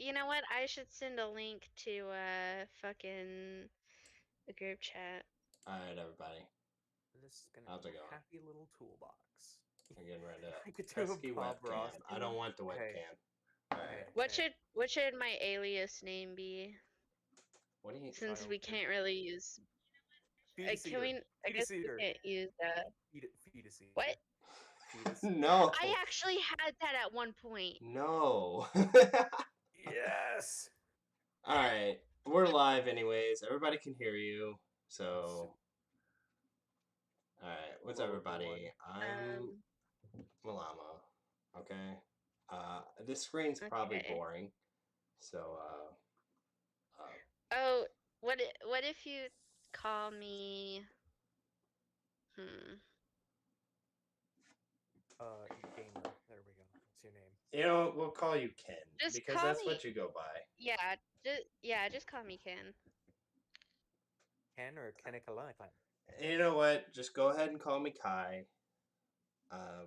you know what? I should send a link to fucking a group chat. All right, everybody. This is gonna How's be it a going? happy little toolbox. I'm getting rid of I could do a pesky Bob webcam. Ross. I don't want the Hey. webcam. All right. What should my alias name be? What do you? Since we can't really use. Fetus Can eater. we? I guess Fetus eater. we can't use that. Fetus eater. What? Fetus. No. I actually had that at one point. No. Yes. All right, we're live anyways. Everybody can hear you. So, all right, what's Hello, everybody? I'm Malama. Okay. This screen's probably boring. So, Oh, what if you call me? Gamer. There we go. What's your name? You know, we'll call you Ken because that's me, what you go by. Yeah, just call me Ken. Ken or Kennekalaklan? You know what? Just go ahead and call me Kai.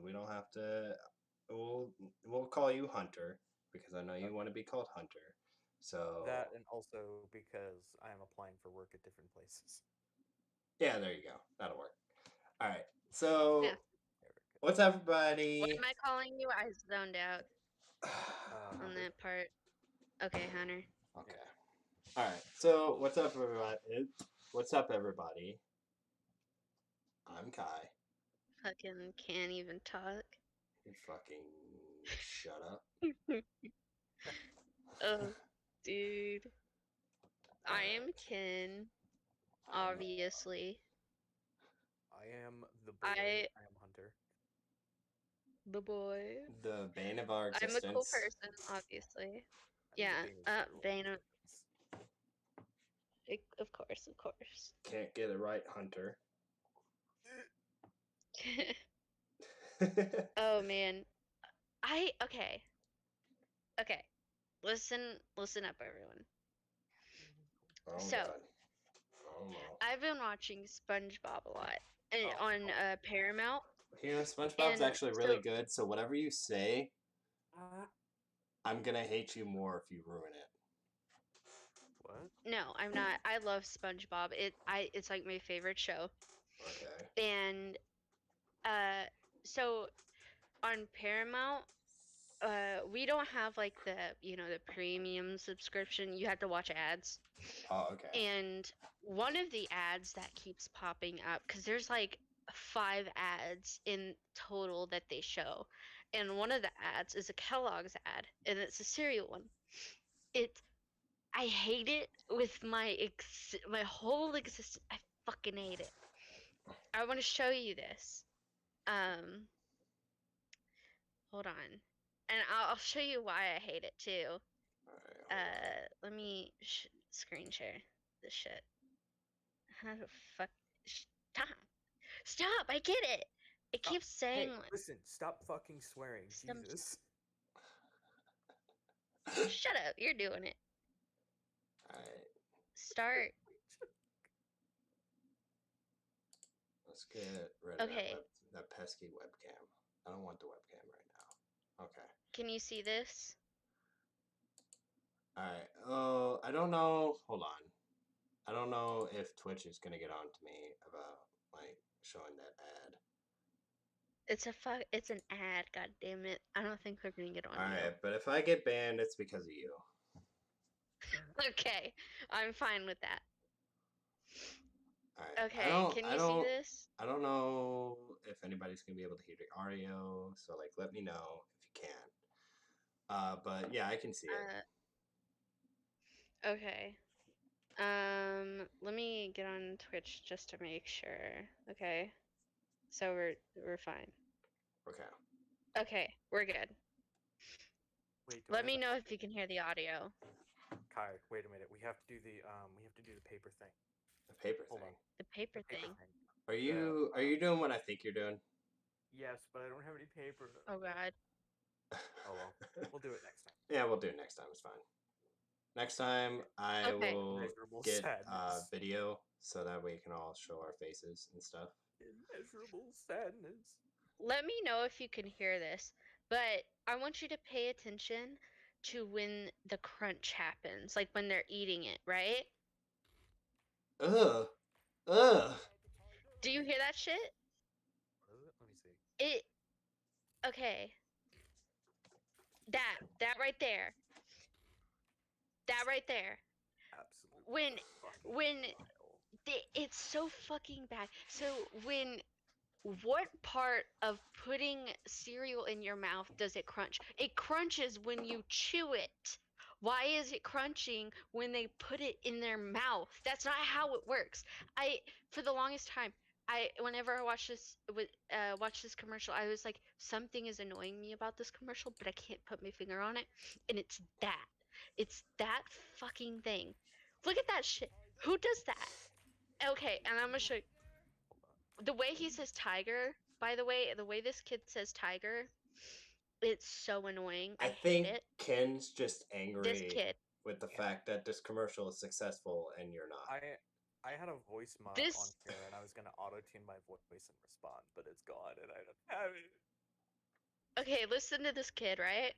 We don't have to. We'll call you Hunter because I know you want to be called Hunter. So that, and also because I am applying for work at different places. Yeah, there you go. That'll work. All right. So, Yeah. What's up, everybody? What am I calling you? I zoned out on that part. Okay, Hunter. Okay. All right. So, what's up, everybody? What's up, everybody? I'm Kai. Fucking can't even talk. You fucking shut up. Oh, dude. I am Ken. Obviously. I am the boy. I am Hunter. The boy. The bane of our existence. I'm a cool person, obviously. Yeah, bane of... Of course. Can't get it right, Hunter. Oh, man. Okay. Listen up, everyone. Oh, so, God. Oh, no. I've been watching SpongeBob a lot on Paramount. You know, SpongeBob's actually really good, so whatever you say, I'm going to hate you more if you ruin it. What? No, I'm not. I love SpongeBob. It's like my favorite show. Okay. And so on Paramount, we don't have like the premium subscription. You have to watch ads. Oh, okay. And one of the ads that keeps popping up, because there's like 5 ads in total that they show, and one of the ads is a Kellogg's ad, and it's a cereal one. I hate it with my whole existence. I fucking hate it. I want to show you this. Hold on, and I'll show you why I hate it too. Right, let me screen share this shit. How the fuck? Stop! I get it. It keeps saying. Hey, listen, stop fucking swearing. Jesus. Shut up! You're doing it. Alright. Start. Let's get rid of that pesky webcam. I don't want the webcam right now. Okay. Can you see this? Alright. Oh, I don't know. Hold on. I don't know if Twitch is gonna get on to me about like showing that ad. It's an ad. God damn it! I don't think they're gonna get on. Alright, but if I get banned, it's because of you. Okay, I'm fine with that. Alright. Okay, can you see this? I don't know if anybody's gonna be able to hear the audio, so like let me know if you can. But yeah, I can see it. Okay. Let me get on Twitch just to make sure. Okay. So we're fine. Okay. Okay, we're good. Wait. Let me know if you can hear the audio. Kai, wait a minute. We have to do the paper thing. The paper thing. The paper thing. Are you doing what I think you're doing? Yes, but I don't have any paper. Oh God. Oh well, we'll do it next time. Yeah, we'll do it next time. It's fine. Next time I will get video so that we can all show our faces and stuff. Immeasurable sadness. Let me know if you can hear this, but I want you to pay attention to when the crunch happens, like when they're eating it, right? Ugh. Ugh. Do you hear that shit? What is it? Let me see. It okay. That right there. That right there. Absolute When fucking when vile. it's so fucking bad. So when what part of putting cereal in your mouth does it crunch? It crunches when you chew it. Why is it crunching when they put it in their mouth? That's not how it works. For the longest time, whenever I watch this commercial, I was like, something is annoying me about this commercial, but I can't put my finger on it, and it's that. It's that fucking thing. Look at that shit. Who does that? Okay, and I'm gonna show you the way he says tiger. By the way this kid says tiger, it's so annoying. I I hate think it. Ken's just This angry kid, with the And fact that this commercial is successful and you're not. I had a voice mod on this here, and I was gonna auto tune my voice and respond, but it's gone, and I don't have it. okay, listen to this kid, right?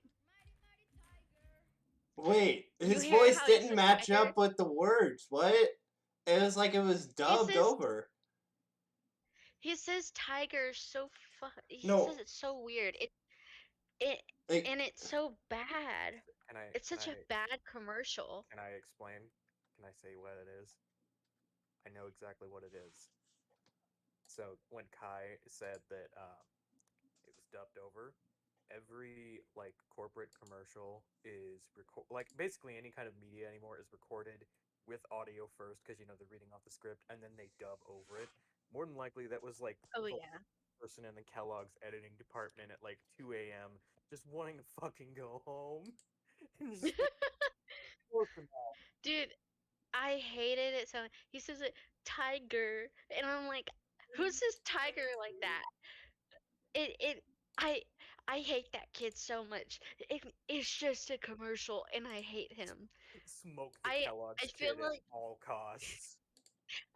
Wait, You his hear voice how he didn't says match tiger? up with the words. What? It was like it was He dubbed says over. he says tiger so he says No, it's so weird. It like, and it's so bad. Can I It's can such a I bad commercial. can I explain? Can I say what it is? I know exactly what it is. So when Kai said that it was dubbed over, every like corporate commercial is like basically any kind of media anymore is recorded with audio first because they're reading off the script and then they dub over it. More than likely, that was like Oh the yeah. person in the Kellogg's editing department at like 2 a.m. just wanting to fucking go home and just working out. Dude, I hated it so he says it tiger and I'm like, who says tiger like that? It I I hate that kid so much. It's just a commercial and I hate him. Smoke the I I Kellogg's feel kid at like all costs.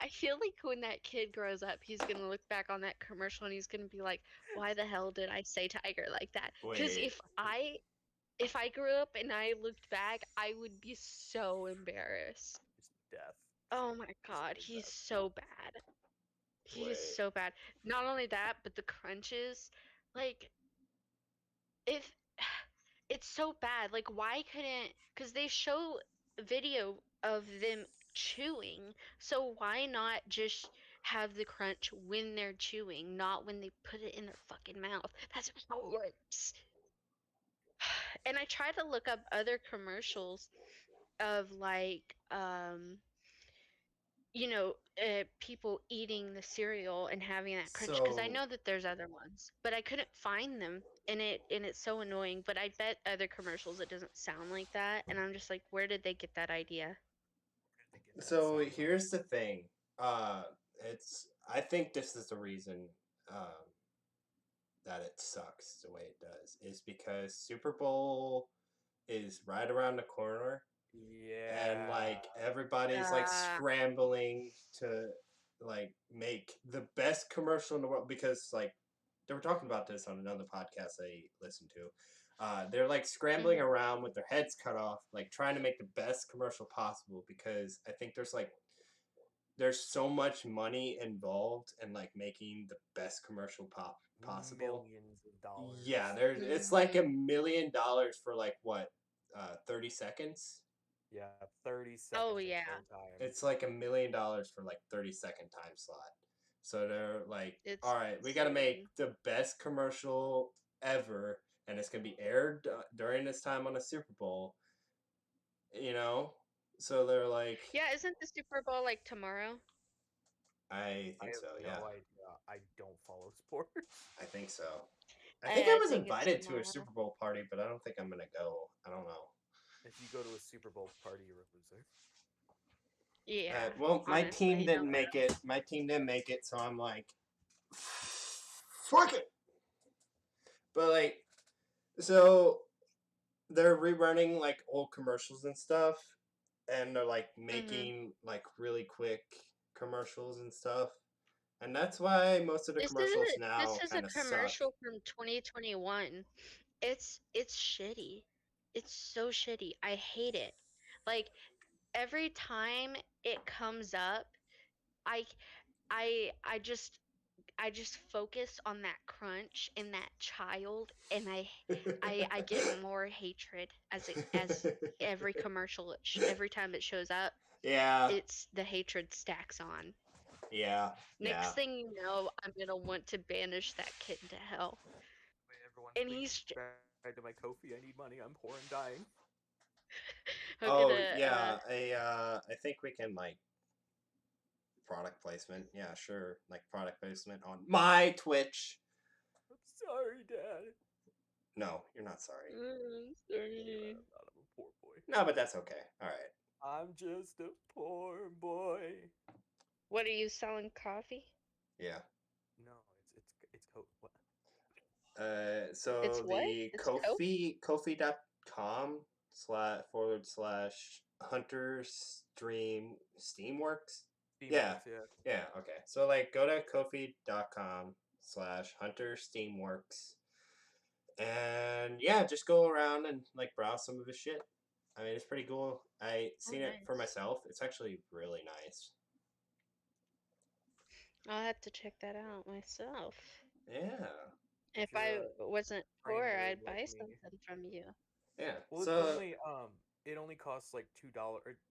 I feel like when that kid grows up, he's gonna look back on that commercial and he's gonna be like, "Why the hell did I say tiger like that?" Because wait. if I grew up and I looked back, I would be so embarrassed. Just death. Oh my Just god, the he's death. so bad. He is Wait. so bad. Not only that, but the crunches, like if it's so bad. Like, why couldn't? Because they show video of them chewing, so why not just have the crunch when they're chewing, not when they put it in their fucking mouth? That's how it works. And I try to look up other commercials of like, people eating the cereal and having that crunch because I So, know that there's other ones, but I couldn't find them, and it's so annoying. But I bet other commercials it doesn't sound like that, and I'm just like, where did they get that idea? Where did they get that so sound bite? here's the thing. Uh, I think this is the reason um, that it sucks the way it does is because Super Bowl is right around the corner and Yeah. like everybody's like Uh, scrambling to like make the best commercial in the world because like they were talking about this on another podcast I listened to. They're like scrambling mhm. around with their heads cut off, like trying to make the best commercial possible because I think there's so much money involved in like making the best commercial possible. Millions of Yeah, dollars. it's like Mhm. $1 million for like what, 30 seconds. Yeah, 30 Oh seconds of yeah, showtime. It's like $1 million for like 30-second time slot. So they're like, all it's right, we got to make insane. the best commercial ever, and it's gonna be aired during this time on the Super Bowl. You know, so they're like, Yeah, isn't the Super Bowl like tomorrow? I I think have so. Yeah, no idea. I don't follow sports. I think so. I think I I was think it's invited to a tomorrow. Super Bowl party, but I don't think I'm gonna go. I don't know. If you go to a Super Bowl party, you're a loser. Yeah, Well, my team honestly, no didn't make it. My team didn't make it, so I'm like, fuck it. But like, so they're rerunning like old commercials and stuff, and they're like Mhm. making like really quick commercials and stuff, and that's why most of the This is commercials this now is a kind of suck. commercial from 2021. It's shitty. It's so shitty. I hate it. Like every time it comes up, I I just focus on that crunch and that child, and I get more hatred as every commercial every time it shows up. Yeah, It's the hatred stacks on. yeah, Next yeah. thing you know, I'm gonna want to banish that kid to hell. Wait, everyone, And please he's subscribe to my Kofi. I need money. I'm poor and dying. I'm Oh gonna yeah, I think we can like product placement. Yeah, sure. Like product placement on my Twitch. I'm sorry, Dad. No, you're not sorry. sorry. I'm not. I'm a poor boy. No, but that's okay. All right. I'm just a poor boy. What are you selling coffee? Yeah. No, it's what? So It's what? the It's Coke? Kofi.com // Hunter Stream Steamworks. Yeah. Steamworks, yeah. Yeah. Okay. So like go to Kofi.com /Hunter Steamworks. And yeah, just go around and like browse some of his shit. I mean, it's pretty cool. I Oh, seen it for nice. myself. It's actually really nice. I'll have to check that out myself. Yeah. If If you're I a wasn't poor, train nerd I'd like buy me, something from you. Yeah. well, So it only costs like $2.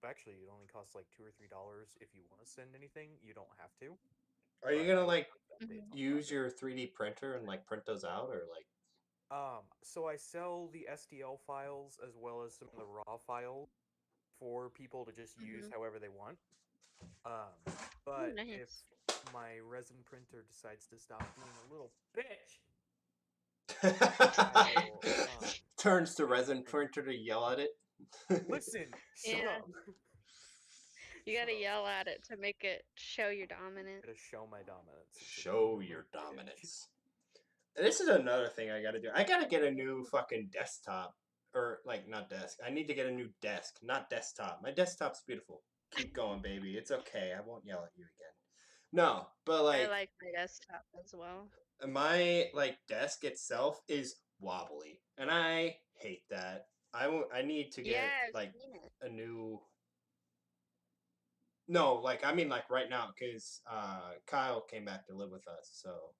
Actually, it only costs like $2 or $3 if you want to send anything. You don't have to, are you but gonna I like like that Mhm. dates on use Friday. your 3D printer and like print those out or like So I sell the STL files as well as some of the raw files for people to just use Mhm. however they want. Um, Oh, but if nice. my resin printer decides to stop being a little bitch, I will turns to put in resin something. printer to yell at it. Listen, shut Yeah, up. you Shut gotta up. yell at it to make it show your I dominance. gotta show my dominance. It's a Show little your bitch. dominance. This is another thing I gotta do. I gotta get a new fucking desktop. Or, like, not desk. I need to get a new desk, not desktop. My desktop's beautiful. Keep going, baby. It's okay. I won't yell at you again. No, but, I like, like my desktop as well. my, like, desk itself is wobbly. And I hate that. I need to get, Yeah, I've like, seen it. a new. No, like, I mean, like, right now, because Kyle came back to live with us. So,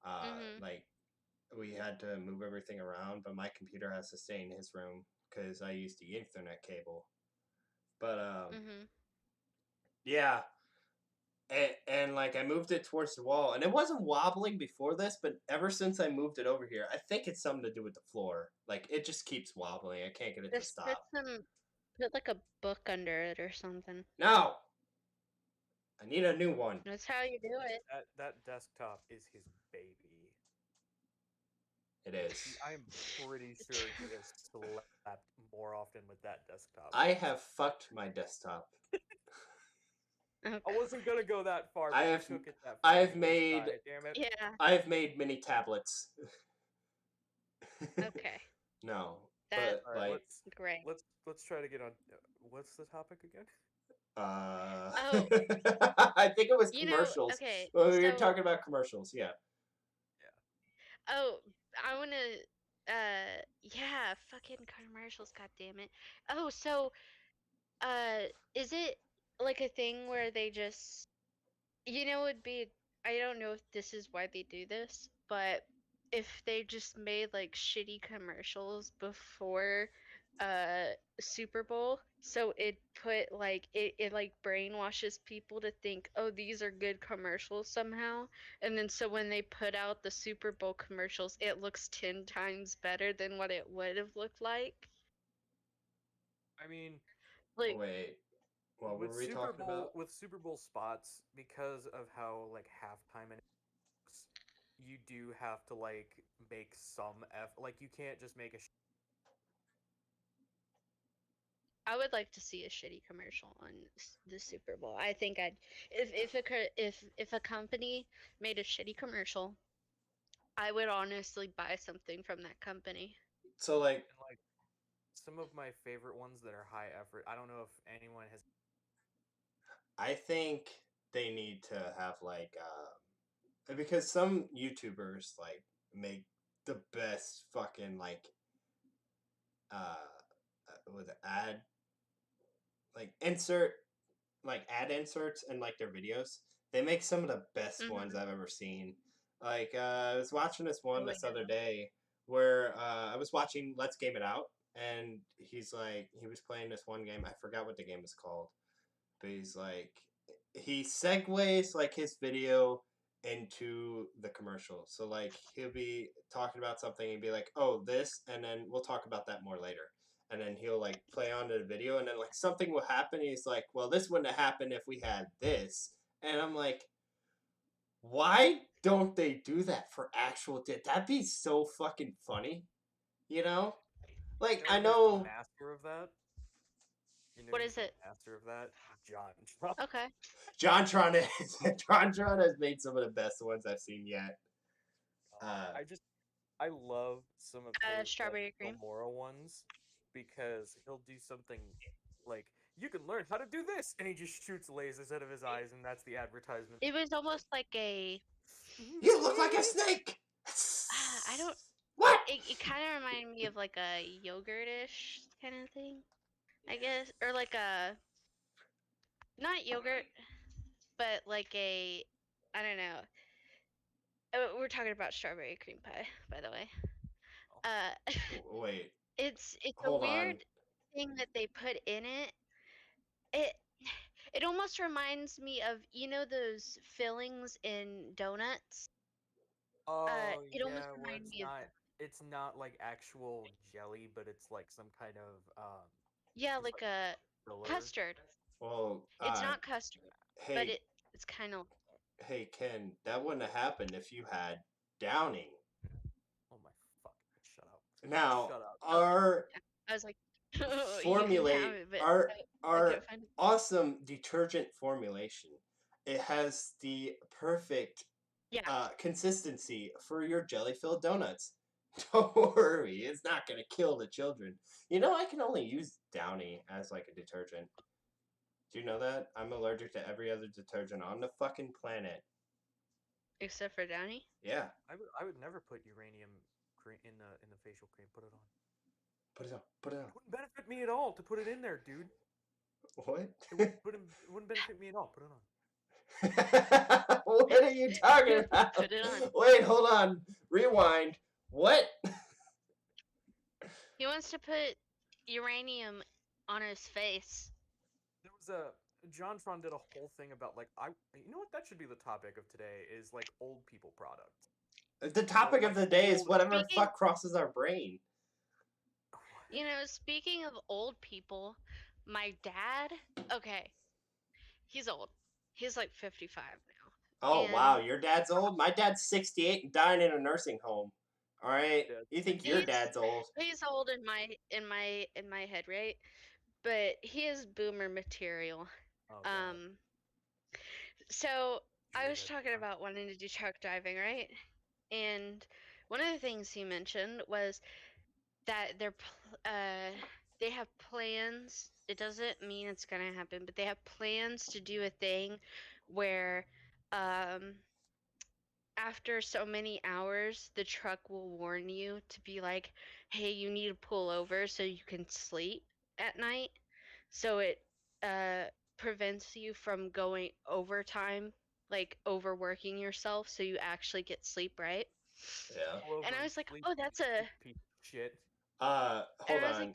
Mhm. like, we had to move everything around, but my computer has to stay in his room because I used the Ethernet cable. But Mhm. yeah, and like I moved it towards the wall, and it wasn't wobbling before this, but ever since I moved it over here, I think it's something to do with the floor. Like it just keeps wobbling. I can't get it to Just put stop. put like a book under it or something. No, I need a new one. That's how you do it. That desktop is his baby. It is. I'm pretty sure he has slept more often with that desktop I than have fucked my desktop. Oh, I wasn't gonna go that far, I but you have took it that I far have anyways, made Kai. Damn it. yeah. I have made mini tablets. Okay. No, That's but All right, like great. let's try to get on. What's the topic again? Oh, I think it was commercials. okay. Well, we were So, talking about commercials, yeah. oh, I want to yeah, fucking commercials, god damn it. Oh, so is it like a thing where they just it'd be I don't know if this is why they do this, but if they just made like shitty commercials before uh Super Bowl, so it like brainwashes people to think, oh, these are good commercials somehow. And then so when they put out the Super Bowl commercials, it looks 10 times better than what it would have looked like. I mean, Like Wait, what were we talking about? With Super Bowl spots, because of how like halftime and you do have to like make some like you can't just make a I would like to see a shitty commercial on the Super Bowl. I think I'd if a company made a shitty commercial, I would honestly buy something from that company. So like and like some of my favorite ones that are high effort. I don't know if anyone has. I think they need to have like because some YouTubers like make the best fucking like with ad like insert like ad inserts and like their videos. They make some of the best ones Mm-hmm. I've ever seen. Like I was watching this one Oh this yeah. other day where I was watching Let's Game It Out, and he was playing this one game. I forgot what the game is called, but he segues like his video into the commercial. So like he'll be talking about something and be like, "Oh, this," and then we'll talk about that more later. And then he'll like play on to the video, and then like something will happen. And he's like, "Well, this wouldn't have happened if we had this." And I'm like, "Why don't they do that for actual? That'd be so fucking funny, you know? Like You know I who's the know master of that? You know What who's is the it? master of that? John Trump. Okay. JonTron is JonTron has made some of the best ones I've seen yet. Uh, I love some of his like Strawberry cream. Gomorrah ones because he'll do something like you can learn how to do this, and he just shoots lasers out of his eyes, and that's the advertisement. It was almost like a. You look like a snake. I don't. What? It kind of reminded me of like a yogurt-ish kind of thing, I guess, or like a not yogurt, but like a. I don't know. We're talking about strawberry cream pie, by the way. Uh, Wait, it's a hold on. weird thing that they put in it. It it almost reminds me of those fillings in donuts. Oh It almost yeah, where reminded me of that. it's not like actual jelly, but it's like some kind of Yeah, it's like like a filler. custard. Well, It's not custard, but hey, it's kind of. hey, Ken, that wouldn't have happened if you had Downing. Oh my fucking shut up. Now, Shut up. Okay. our Yeah. I was like, oh, you can have formulate, it, but our I our couldn't find it. awesome detergent formulation. It has the perfect Yeah, consistency for your jelly-filled donuts. Don't worry, it's not gonna kill the children. You know, I can only use Downy as like a detergent. Do you know that? I'm allergic to every other detergent on the fucking planet. except for Downy. Yeah. I would never put uranium cream in the facial cream. Put it on. Put it on. Put it It wouldn't benefit me at all to put it in there, dude. on. What? It wouldn't benefit me at all. Put it on. What are you talking about? Put it on. Wait, hold on. Rewind. What? He wants to put uranium on his face. There was a JonTron did a whole thing about like you know what that should be the topic of today is like old people products. The topic of Like the day is old whatever the Speaking, fuck crosses our brain. speaking of old people, my dad. Okay, he's old. He's like 55 now, Oh, wow. and Your dad's old? My dad's 68 and dying in a nursing home. All right. Yeah, You think your he's dad's old? he's old in my head, right? But he is boomer material. oh god. Um, so I was Good. talking about wanting to do truck driving, right? And one of the things he mentioned was that they have plans. It doesn't mean it's gonna happen, but they have plans to do a thing where um after so many hours the truck will warn you to be like, hey, you need to pull over so you can sleep at night. So it uh prevents you from going overtime, like overworking yourself so you actually get sleep, right? Yeah. Pull over And I and was like, sleep, oh, you that's a stupid piece of shit. and Hold I was like, on.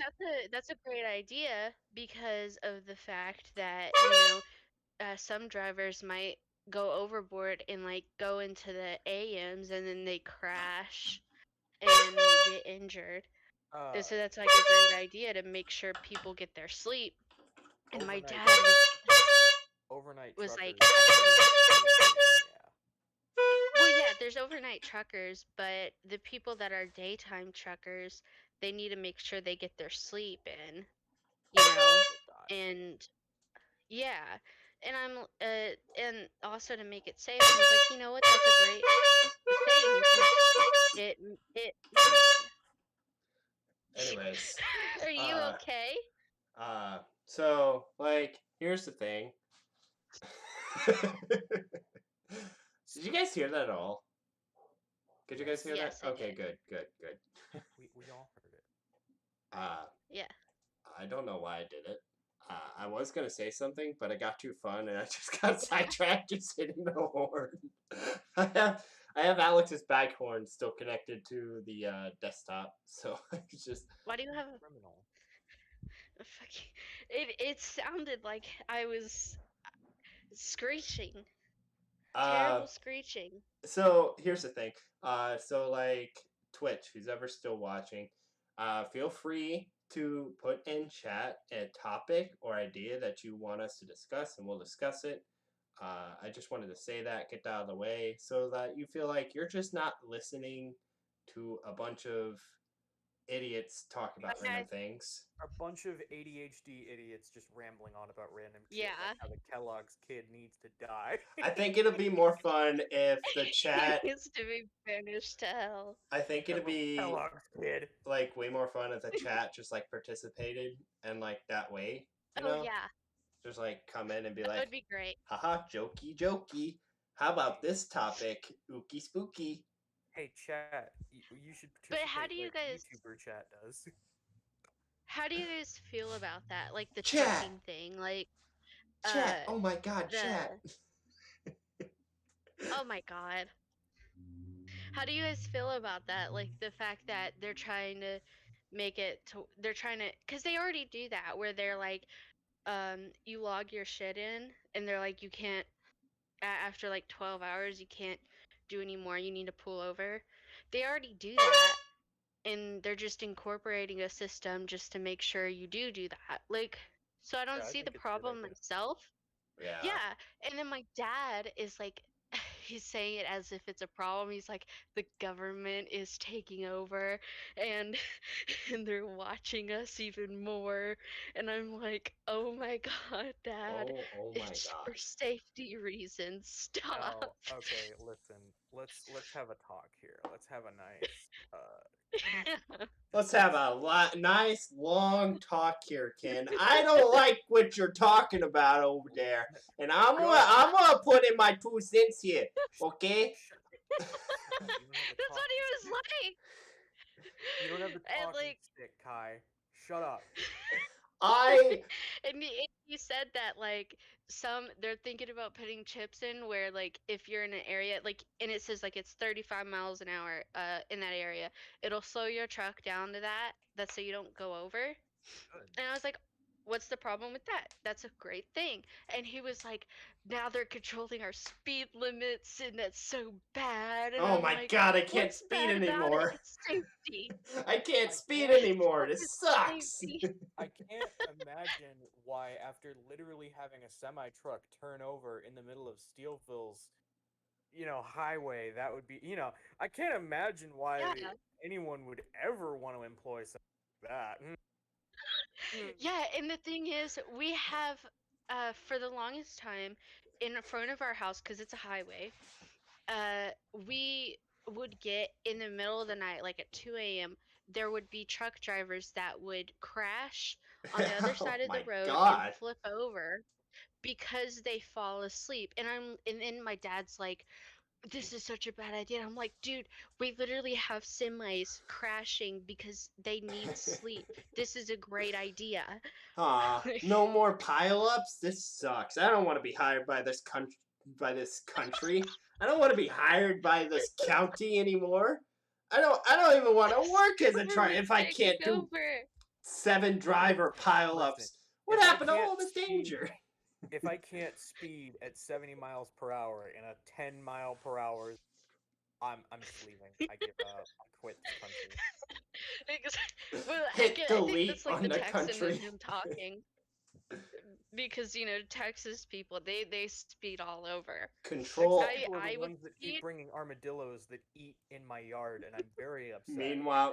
that's a great idea because of the fact that some drivers might go overboard and like go into the AMs and then they crash and get injured. Uh, And so that's like a great idea to make sure people get their sleep. And my overnight dad overnight was like truckers asking, yeah. well, yeah, there's overnight truckers, but the people that are daytime truckers, they need to make sure they get their sleep in, you know, They'll die. and yeah, and also to make it safe. And I was like, you know what? That's a great thing because it. Anyways. Are you Uh, okay? so, like, here's the thing. Did you guys hear that at all? Did you guys hear that? Yes, I Okay, did. good. We all heard it. Uh, Yeah. I don't know why I did it. I was gonna say something, but it got too fun, and I just got sidetracked just hitting the horn. I have Alex's bag horn still connected to the desktop, so it's just Why do you have Criminal. a fucking? It sounded like I was screeching, uh. terrible screeching. So here's the thing. So like Twitch, who's ever still watching, feel free to put in chat a topic or idea that you want us to discuss, and we'll discuss it. I just wanted to say that, get that out of the way, so that you feel like you're just not listening to a bunch of idiots talk about random things. A bunch of ADHD idiots just rambling on about random shit, Yeah. like how the Kellogg's kid needs to die. I think it'll be more fun if the He chat. needs to be banished to hell. I think it'll be Kellogg's kid. like way more fun if the chat just like participated and like that way, you Oh know, yeah, just like come in and be that like, would be great. haha, jokey, jokey. How about this topic? Ookie spooky. Hey, chat, you should But participate how do you like guys? YouTuber chat does. How do you guys feel about that? Like the Chat, trucking thing, like chat. Oh my god, the chat. oh my god. How do you guys feel about that? Like the fact that they're trying to make it to they're trying to cuz they already do that where they're like you log your shit in and they're like you can't after like 12 hours you can't do anymore. You need to pull over. They already do that and they're just incorporating a system just to make sure you do that. Like so I don't Yeah, I see the think it's a good problem idea. myself. Yeah. Yeah, and then my dad is like, he's saying it as if it's a problem. He's like, the government is taking over, and and they're watching us even more. And I'm like, oh my god, Dad, Oh my it's for gosh. safety reasons. Stop. No, okay, listen. Let's have a talk here. Let's have a nice Let's have a nice long talk here, Ken. I don't like what you're talking about over there, and I'm gonna put in my 2 cents here, okay? That's what he was like. You don't have the And talking like, stick, Kai. Shut up. I and he said that like they're thinking about putting chips in where like if you're in an area like and it says like it's 35 miles an hour in that area, it'll slow your truck down to that's so you don't go over. Good. And I was like, what's the problem with that? That's a great thing. And he was like, now they're controlling our speed limits and that's so bad. And oh I'm my like, god, I can't what's speed bad about it? anymore. It's safety. I can't I speed can't- anymore. This It's sucks. safety. I can't imagine why, after literally having a semi truck turn over in the middle of Steelville's, highway, that would be, I can't imagine why Yeah. anyone would ever want to employ something like that. Yeah, and the thing is, we have, for the longest time, in front of our house, because it's a highway, we would get in the middle of the night, like at 2 a.m., there would be truck drivers that would crash on the other Oh side of the my road and god. flip over because they fall asleep. And then my dad's like, this is such a bad idea. I'm like, dude, we literally have semis crashing because they need sleep. This is a great idea. No more pile-ups. This sucks. I don't want to be hired by this country. I don't want to be hired by this county anymore. I don't even want to work as a truck if I can't do over. 7 driver pile-ups. Listen, What if I happened to can't all this speed- danger? If I can't speed at 70 miles per hour in a 10 mile per hour, I'm just leaving. I give up. I quit this country. Well, Hit I delete think that's like on the the Texan country. in him talking. Because Texas people they speed all over. Control. Texas people are I the would ones that speed. keep bringing armadillos that eat in my yard, and I'm very upset.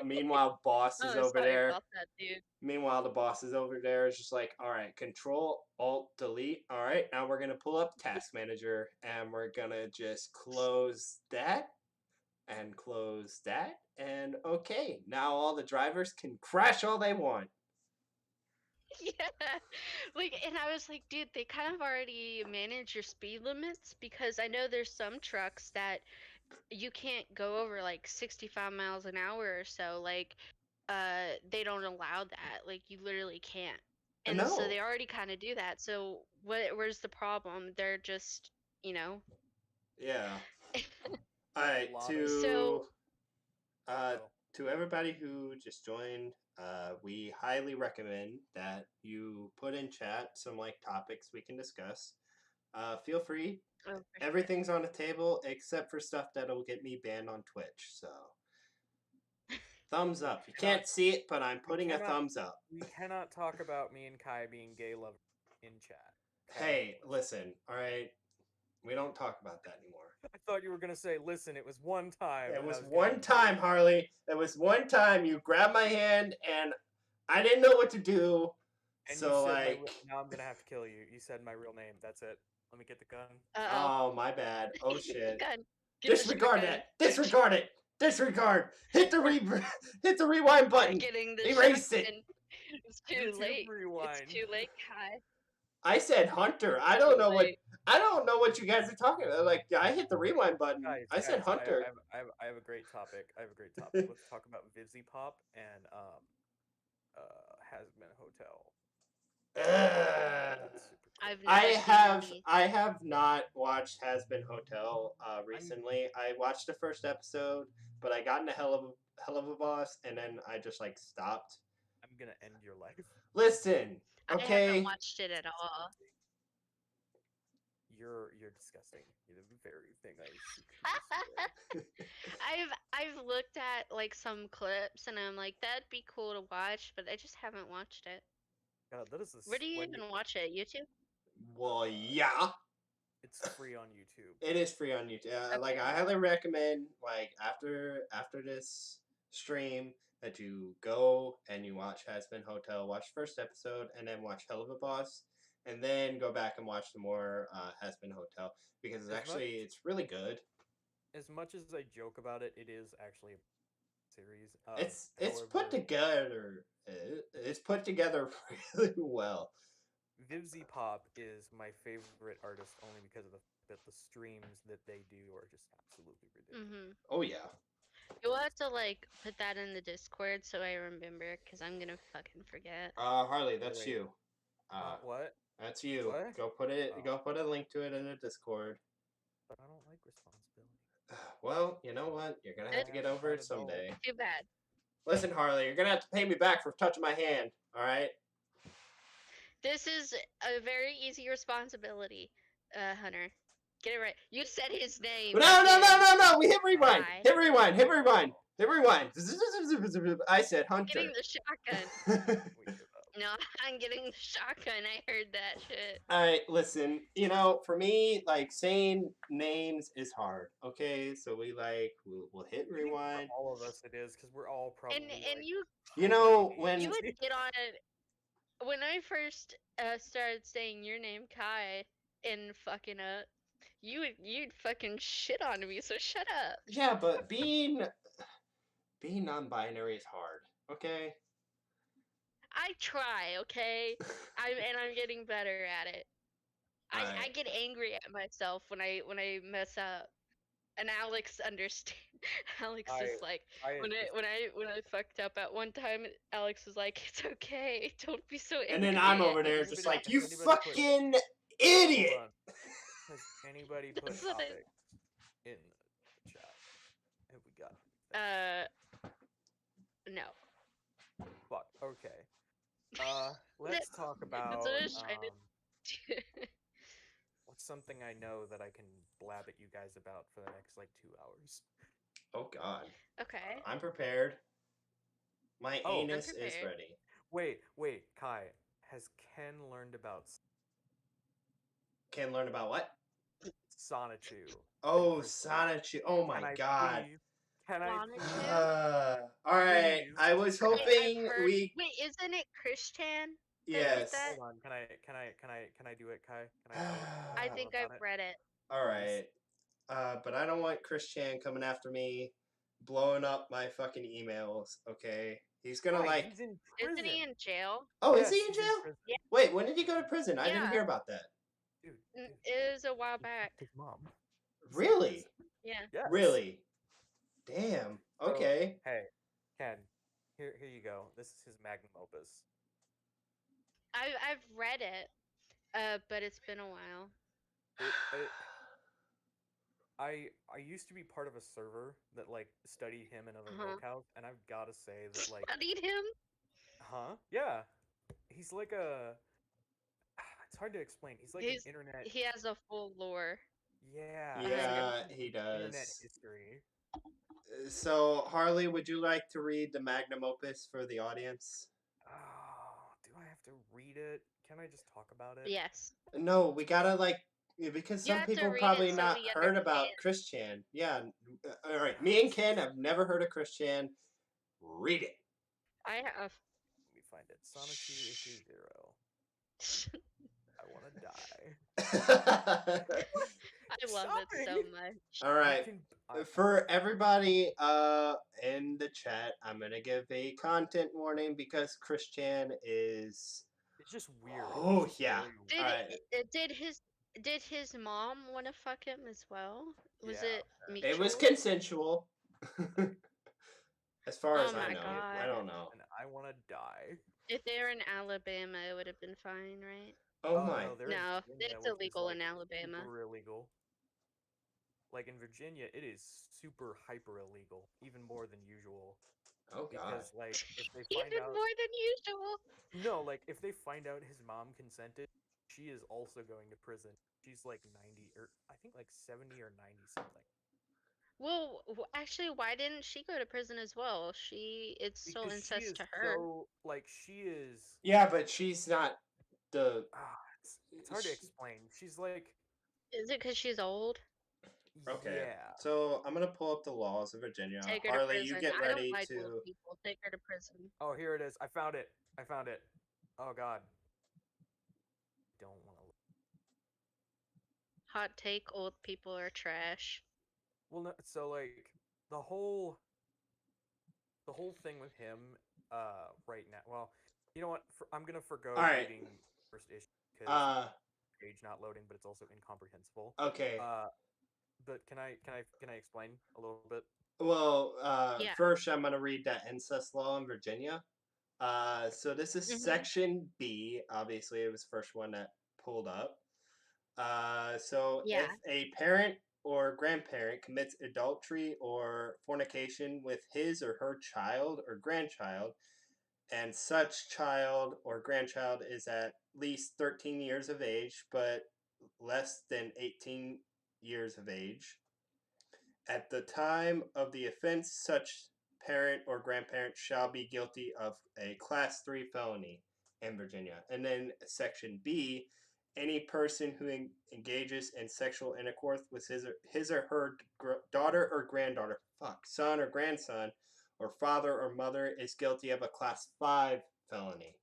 Meanwhile, boss is Oh, over sorry there. about that, dude. Meanwhile, the boss is over there. Is just like, all right, Control Alt Delete. All right, now we're gonna pull up Task Manager and we're gonna just close that and close that. And okay, now all the drivers can crash all they want. Yeah, and I was like, dude, they kind of already manage your speed limits because I know there's some trucks that you can't go over like 65 miles an hour or so. Like, they don't allow that. Like you literally can't. And No. so they already kind of do that. So where's the problem? They're just, you know. Yeah. All right. Lot of- So Uh, Oh. to everybody who just joined, we highly recommend that you put in chat some like topics we can discuss. Feel free. oh, for sure. Everything's on the table except for stuff that'll get me banned on Twitch. So, thumbs up. You can't see it, but I'm putting a cannot- thumbs up. We cannot talk about me and Kai being gay lovers in chat. Hey, listen. All right, we don't talk about that anymore. I thought you were gonna say, "Listen, it was one time." It and I was gonna one be time, gay. Harley. It was one time you grabbed my hand and I didn't know what to do. And So you said like, now I'm gonna have to kill you. You said my real name. That's it. Let me get the gun. oh my bad. Oh shit. Gun. Get the Disregard shotgun. that. Disregard it. Disregard. Hit the hit the rewind button. Getting the Erase it. shotgun. It's too YouTube late. rewind. It's too late, Kai. I said Hunter. I don't know what you guys are talking about. Like I hit the rewind button. Guys, I said Hunter. I have a great topic. Let's talk about Vizzy Pop and Has Been Hotel. That's super cool. I've never seen any. I have not watched Has Been Hotel recently. I watched the first episode, but I got into Hell of a Boss, and then I just like stopped. I'm gonna end your life. Listen, I okay. haven't watched it at all. You're disgusting. You're the very thing I was. I've looked at like some clips and I'm like that'd be cool to watch, but I just haven't watched it. God, that is a Where do you even watch it? YouTube? Well, yeah. It's free on YouTube. It is free on YouTube. Okay. Like I highly recommend, like after this stream, that you go and you watch Has Been Hotel, watch first episode, and then watch Hell of a Boss, and then go back and watch the more Has Been Hotel because it's really good. As much as I joke about it, it is actually a series. It's put together. It's put together really well. Vivzy Pop is my favorite artist only because of that the streams that they do are just absolutely ridiculous. Mm-hmm. Oh yeah. You'll have to like put that in the Discord so I remember, because I'm gonna fucking forget. Harley, that's Wait. you. What? That's you. What? Go put it. Go put a link to it in the Discord. But I don't like responsibility. Well, you know what? You're gonna have to get over it someday. Too bad. Listen, Harley, you're gonna have to pay me back for touching my hand. All right. This is a very easy responsibility, Hunter. Get it right. You said his name. No. We hit rewind. Hi. Hit rewind. Hit rewind. Hit rewind. I said Hunter. Getting the shotgun. No, I'm getting the shotgun. I heard that shit. Alright, listen, you know, for me, like, saying names is hard, okay? So we'll hit rewind. For all of us it is, because we're all probably And like, you know, when... You would get on it... When I first started saying your name, Kai, and fucking up, you'd fucking shit on me, so shut up. Yeah, but being non-binary is hard, okay? I try, okay? I'm getting better at it. I get angry at myself when I mess up. And Alex understands. Alex is like, when I fucked up at one time, Alex was like, "It's okay, don't be so angry." And then I'm over there just like, "You fucking idiot!" Hold on. Has anybody put topics in the chat? Have we got no. Fuck. Okay. Let's talk about what's something I know that I can blab at you guys about for the next like 2 hours. Oh God. Okay. I'm prepared. My anus is ready. Wait, Kai. Has Ken learned about what? Sonichu. Oh, Sonichu. Oh my God. Can I? All right. I was hoping we. Wait, isn't it Christian? Yes. Hold on. Can I do it, Kai? I think I've read it. All right. But I don't want Christian coming after me, blowing up my fucking emails. Okay. He's gonna like. He's in prison. Isn't he in jail? Oh, yes, is he in jail? Yeah. Wait, when did he go to prison? I didn't hear about that. Dude. It was a while back. His mom. Really? Yeah. Yes. Really? Damn. Okay. So, hey, Ken. Here you go. This is his magnum opus. I've read it, but it's been a while. It I used to be part of a server that like studied him and other Uh-huh. locales, and I've got to say that like, Studied him. huh? Yeah, he's like a. It's hard to explain. He's like an internet. He has a full lore Yeah, he's behind like a him. Yeah, he internet does. history. So, Harley, would you like to read the magnum opus for the audience? Oh, do I have to read it? Can I just talk about it? Yes. No, we gotta because You some have to people read it probably so not we heard about understand. Christian. Yeah, all right. Me and Ken have nenever heard of Christian. Read it. I have. Let me find it. Sonnetu issue 0. I want to die. I love Stop it me! so much. All You right. can. For everybody in the chat, I'm gonna give a content warning because Christian is. It's just weird. Oh It's just yeah. very weird. All Did right. did his mom want to fuck him as well? Was Yeah, it It was mutual? consensual. As far Oh as I my know, I god. don't know. and I want to die. If they were in Alabama, it would have been fine, right? Oh Oh my. no, they're in No, Virginia, it's which is illegal like in Alabama. super illegal. Like in Virginia, it is super hyper illegal, even more than usual. Oh god. Because like if they find Even out, more than usual. no, like if they find out his mom consented, she is also going to prison. She's like 90 or I think like 70 or 90 something. Well, actually, why didn't she go to prison as well? It's still Because she incest is to her. so like she is. Yeah, but she's not the. It's hard to explain. She's like, Is it because she's old? Okay. yeah. So I'm gonna pull up the laws of Virginia. Take her to Harley, you prison. get I don't ready like old to. people. Take her to prison. Oh, here it is. I found it. I found it. Oh God. Don't want to. Hot take: old people are trash. Well, no, so like the whole thing with him, right now. Well, you know what? I'm gonna forgo All right. reading first issue because Uh. page not loading, but it's also incomprehensible. Okay. But can I explain a little bit? Well. Yeah. First, I'm gonna read that incest law in Virginia. So this is Mhm. section B. Obviously, it was the first one that pulled up. So Yeah. if a parent or grandparent commits adultery or fornication with his or her child or grandchild, and such child or grandchild is at least 13 years of age, but less than 18 years of age, at the time of the offense, such parent or grandparent shall be guilty of a class 3 felony in Virginia. And then section B, any person who engages in sexual intercourse with his or her daughter or granddaughter, son or grandson, or father or mother is guilty of a class 5 felony.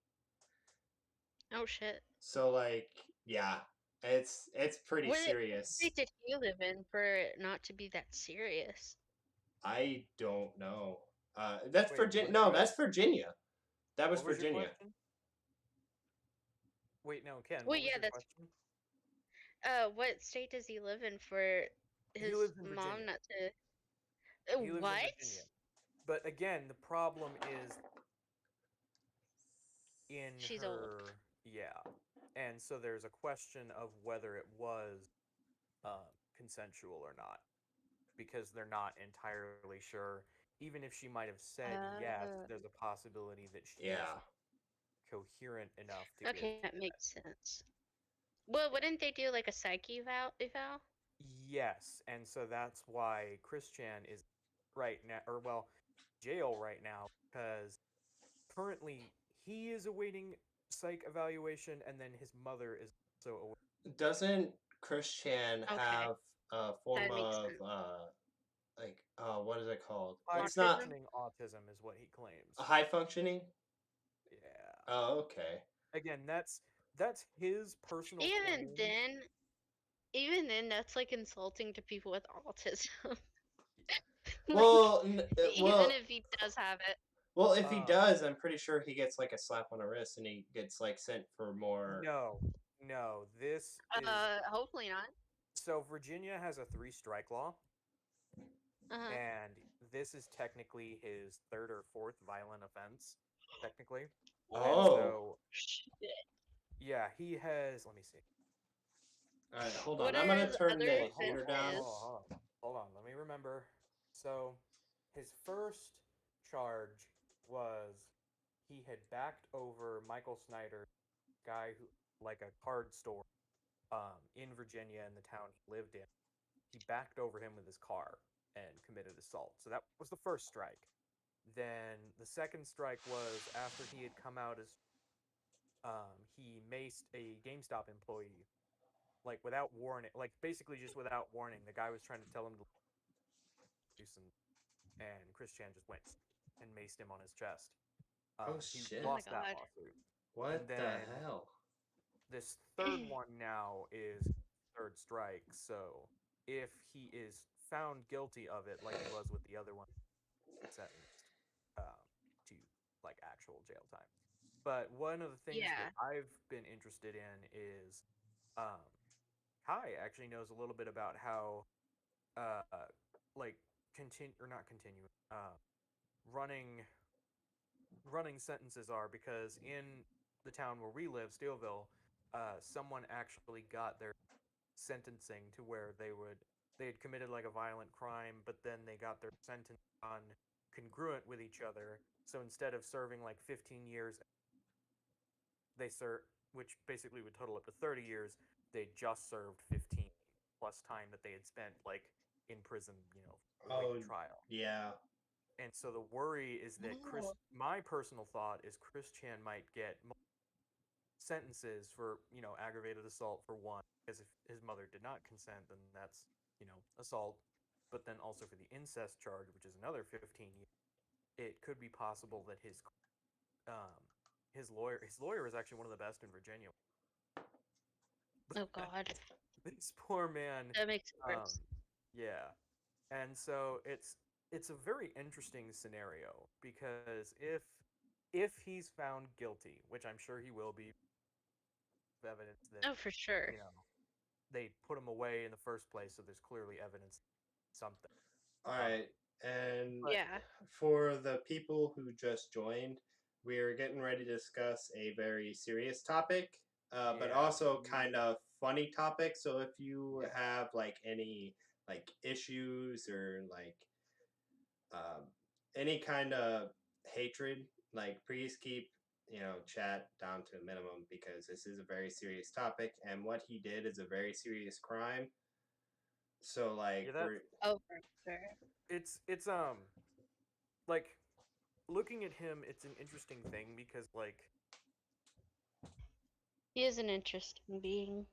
Oh shit. So like, yeah, it's pretty What serious. state did he live in for it not to be that serious? I don't know. That's Wait, Virginia. what? No, that's Virginia. That was What was your Virginia. question? Wait, no, Ken. Well, What was yeah, your that's. question? What state does he live in for He his lives in mom Virginia. not to? He lives in What? Virginia. But again, the problem is in She's old. her, yeah. And so there's a question of whether it was consensual or not, because they're not entirely sure. Even if she might have said yes, there's a possibility that she's Yeah. coherent enough to give Okay, that consent. makes sense. Well, wouldn't they do like a psyche eval? Yes, and so that's why Christian is right now, or well, jail right now, because currently he is awaiting psych evaluation, and then his mother is also awaiting. Doesn't Christian Okay, have a form that makes of sense. what is it called? High It's not Autism? functioning autism is what he claims. high functioning. Yeah. Oh, okay. Again, that's his personal Even claim. then, even then, that's like insulting to people with autism. Like, Well, even if he does have it. well, if he does, I'm pretty sure he gets like a slap on the wrist, and he gets like sent for more. No, this is Hopefully not. so Virginia has a 3-strike law, Uh-huh. and this is technically his third or fourth violent offense, technically. And Oh. so, Shit. yeah, he has. Let me see. All right, hold What on. I'm are gonna his turn other the Hold on, heater hold on, down. hold on, offenses? hold on. Hold on, let me remember. So, his first charge was he had backed over Michael Snyder, guy who like a card store in Virginia in the town he lived in. He backed over him with his car and committed assault. So that was the first strike. Then the second strike was after he had come out as he maced a GameStop employee like without warning, like basically just without warning. The guy was trying to tell him to do some, and Chris Chan just went and maced him on his chest. Oh He shit! Oh my lost that god. lawsuit, and What the then hell? this third one now is third strike. So if he is found guilty of it, like he was with the other one, sentenced to like actual jail time. But one of the things that Yeah. I've been interested in is um, Kai actually knows a little bit about how uh, like continue or not continue running running sentences are because in the town where we live, Steelville, someone actually got their sentencing to where they had committed like a violent crime, but then they got their sentence on congruent with each other. So instead of serving like 15 years, they serve, which basically would total up to 30 years. They just served 15 plus time that they had spent like in prison, awaiting Oh trial. yeah. And so the worry is that Oh. my personal thought is Chris Chan might get sentences for, aggravated assault for one, because if his mother did not consent, then that's, assault. But then also for the incest charge, which is another 15 years, it could be possible that um, his lawyer is actually one of the best in Virginia. Oh god. This poor man, That makes um, sense. yeah. And so it's a very interesting scenario because if he's found guilty, which I'm sure he will be, evidence that Oh, for sure. you know they put him away in the first place, so there's clearly evidence something. All Um, right, and but Yeah. for the people who just joined, we're getting ready to discuss a very serious topic, but yeah, also kind of funny topic. So if you yeah, have like any like issues or like um, any kind of hatred, like please keep chat down to a minimum because this is a very serious topic, and what he did is a very serious crime. So like yeah. That we're Oh, for sure. it's like looking at him, it's an interesting thing He is an interesting being.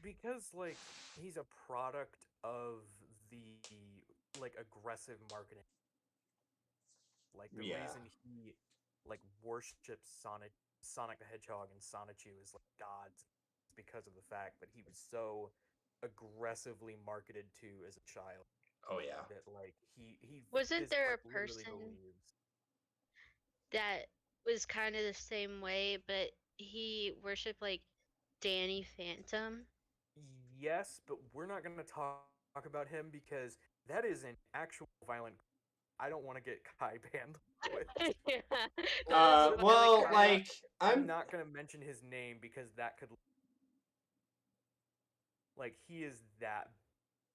because like he's a product of the like aggressive marketing. Like the yeah. reason he like worships Sonic the Hedgehog and Sonichu is like gods is because of the fact that he was so aggressively marketed to as a child Oh yeah. that like he Wasn't is there like a literally person believes. that was kind of the same way, but he worshipped like Danny Phantom? Yes, but we're not going to talk about him because that is an actual violent. I don't want to get Kai banned for it. Yeah, that is a violent Well, I'm crime. not. like I'm I'm not going to mention his name because that could like he is that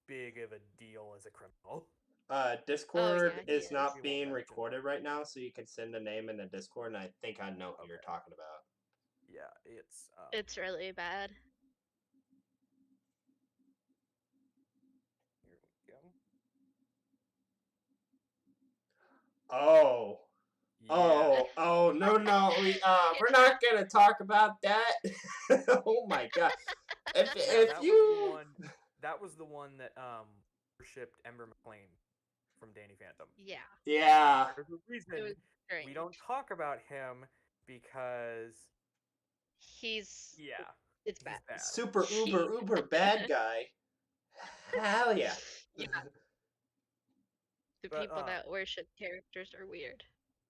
big of a deal as a criminal. Oh Discord yeah, he is is. not We won't being mention. recorded right now, so you can send a name in the Discord, and I think I know who you're Okay. talking about. Yeah, it's It's really bad. here we go. Oh. Yeah. No, we're not gonna talk about that. Oh my god. Yeah, If you that was the one that worshipped Ember McLean from Danny Phantom. Yeah, And Yeah. there's a it reason was we strange. don't talk about him because He's yeah, it's he's bad. bad. Super uber bad guy. Hell yeah. Yeah, the But people that worship characters are weird.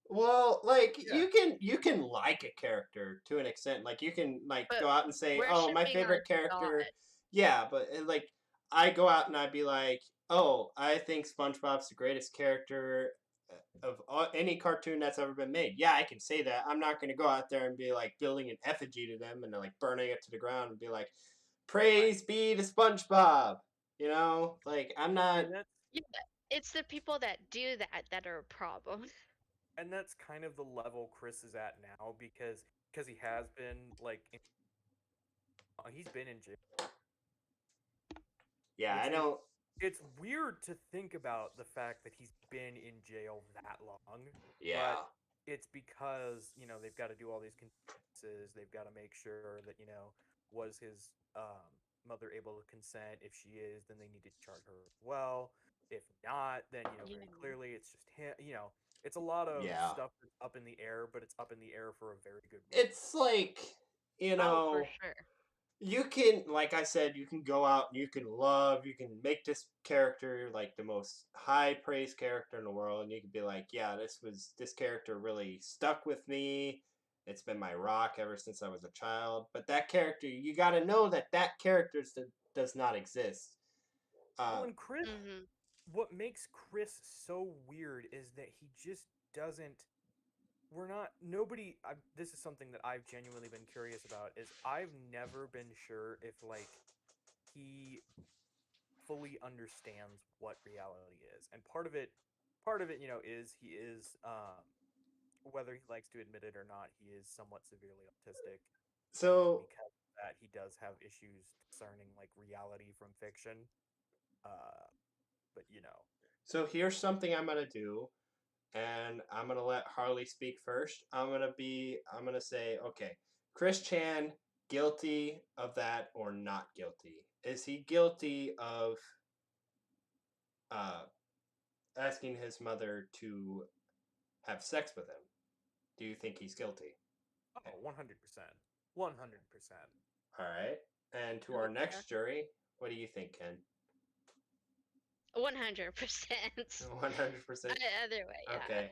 Well, like yeah. you can like a character to an extent. Like you can like But go out and say, "Oh, my worshipping a favorite character." god. Yeah, but like I go out and I'd be like, oh, I think SpongeBob's the greatest character of any cartoon that's ever been made. Yeah, I can say that. I'm not going to go out there and be like building an effigy to them and like burning it to the ground and be like, "Praise be to SpongeBob." You know, like I'm not. And that's Yeah, it's the people that do that are a problem. and that's kind of the level Chris is at now because he has been like he's been in jail, Yeah, I which is don't. it's weird to think about the fact that he's been in jail that long, Yeah, but it's because, they've got to do all these continuances, they've got to make sure that, was his mother able to consent? If she is, then they need to charge her as well. If not, then, very Yeah. clearly it's just him, it's a lot of yeah. stuff that's up in the air, but it's up in the air for a very good reason. It's like you Oh, for know. sure. You can, like I said, you can go out and you can love, you can make this character like the most high praise character in the world, and you can be like, yeah, this character really stuck with me. It's been my rock ever since I was a child. But that character, you got to know that character does not exist. Well, Uh, and Chris, Hmm. what makes Chris so weird is that he just doesn't we're not nobody this is something that I've genuinely been curious about is I've never been sure if like he fully understands what reality is. And part of it, is he is whether he likes to admit it or not, he is somewhat severely autistic, and so, because of that he does have issues discerning like reality from fiction. Uh but so here's something I'm gonna do, and I'm gonna let Harley speak first. I'm gonna say, okay, Chris Chan, guilty of that or not guilty? Is he guilty of uh, asking his mother to have sex with him? Do you think he's guilty? Oh, 100%. 100%. All right. And to our Okay. next jury, what do you think, Ken? 100%. 100%. Other way, yeah. Okay.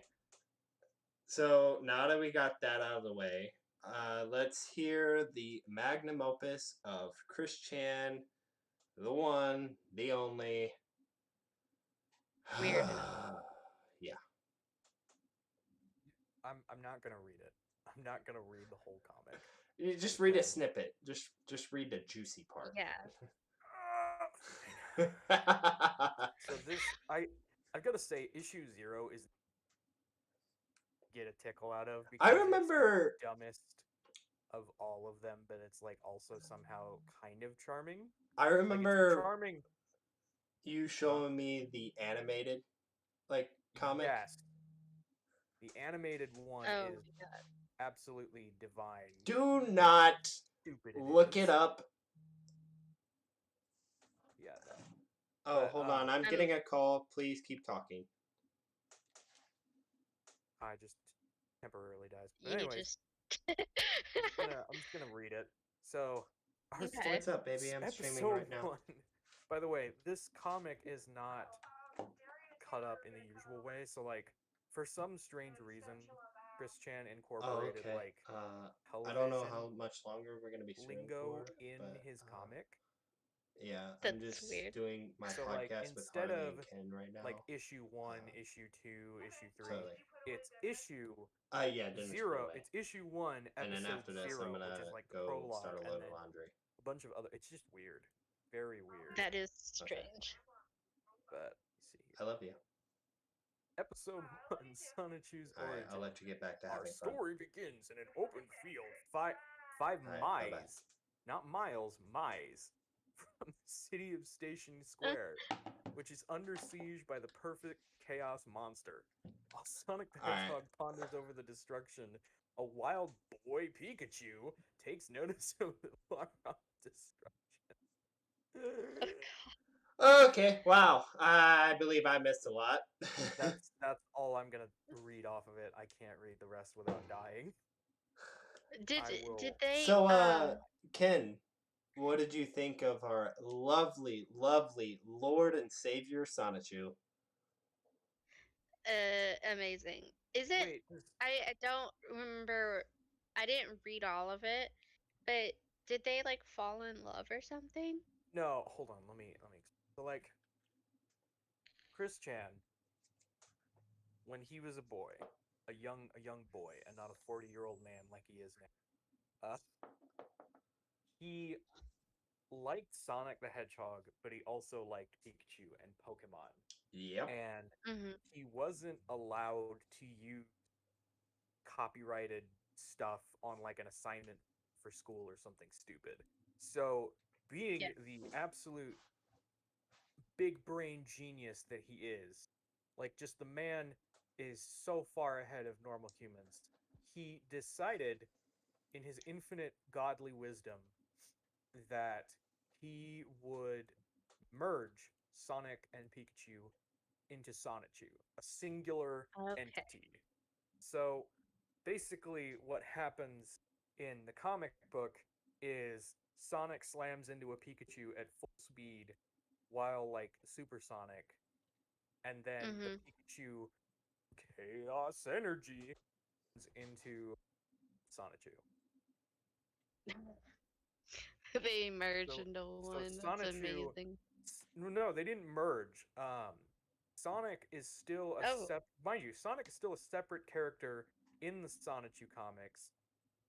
So now that we got that out of the way, let's hear the magnum opus of Chris Chan, the one, the only. Weirdo. Yeah. I'm not gonna read it. I'm not gonna read the whole comic You just read a because snippet. Just read the juicy part. Yeah. fine. So I've got to say issue 0 is get a tickle out of I because it's the remember dumbest of all of them, but it's like also somehow kind of charming. I Like it's remember charming. you Huh? showing me the animated like comic. Yes, the animated one Oh is my god. absolutely divine. Do How not stupid it look it is. up. Yeah, no. Oh, But hold on. I'm I'm getting a call. Please keep talking. I just temporarily dies. But you anyways, just I'm just gonna read it. So our Okay. What's up, baby? I'm streaming episode right now. 1. By the way, this comic is not cut up in the usual way. So like for some strange reason, Chris Chan Oh, incorporated okay. like I don't know television how much longer we're gonna be streaming lingo for, in but his comic. yeah, I'm That's just weird. doing my So like podcast with instead Harley and of Ken right like now. issue 1, Uh, issue 2, issue so 3, like, it's issue yeah, dinner's put 0. away. It's issue 1, And then episode after this, I'm 0, which is gonna like the go start prologue, a and load of then laundry. a bunch of other. It's just weird, very weird. That is Okay. strange. But let's see here. I love you. Episode 1, Sonichu's All right, I'll origin. let you get back to Our having fun. story begins in an open field, five All right, bye bye. miles, not miles, miles, from the city of Station Uh, Square, which is under siege by the perfect chaos monster. While Sonic the All right. Hedgehog ponders over the destruction, a wild boy Pikachu takes notice of the far off destruction. Okay, wow. I believe I missed a lot. That's all I'm gonna read off of it. I can't read the rest without dying. I did will. they So, Ken, what did you think of our lovely, lovely Lord and Savior Sonichu? amazing. Is it Wait, I don't remember, I didn't read all of it, but did they like fall in love or something? no, hold on. Let me. So like, Chris Chan, when he was a boy, a young boy, and not a 40-year-old man like he is now, he liked Sonic the Hedgehog, but he also liked Pikachu and Pokemon. Yep. And Mhm. he wasn't allowed to use copyrighted stuff on like an assignment for school or something stupid. So, being Yeah. the absolute big brain genius that he is, like just the man is so far ahead of normal humans. He decided in his infinite godly wisdom that he would merge Sonic and Pikachu into Sonichu, a singular Okay. entity. So basically, what happens in the comic book is Sonic slams into a Pikachu at full speed while like supersonic, and then the Mhm. Pikachu chaos energy into Sonichu. They merge So into so one. That's Sonichu, amazing. no, they didn't merge. Sonic is still a Oh. mind you, Sonic is still a separate character in the Sonichu comics,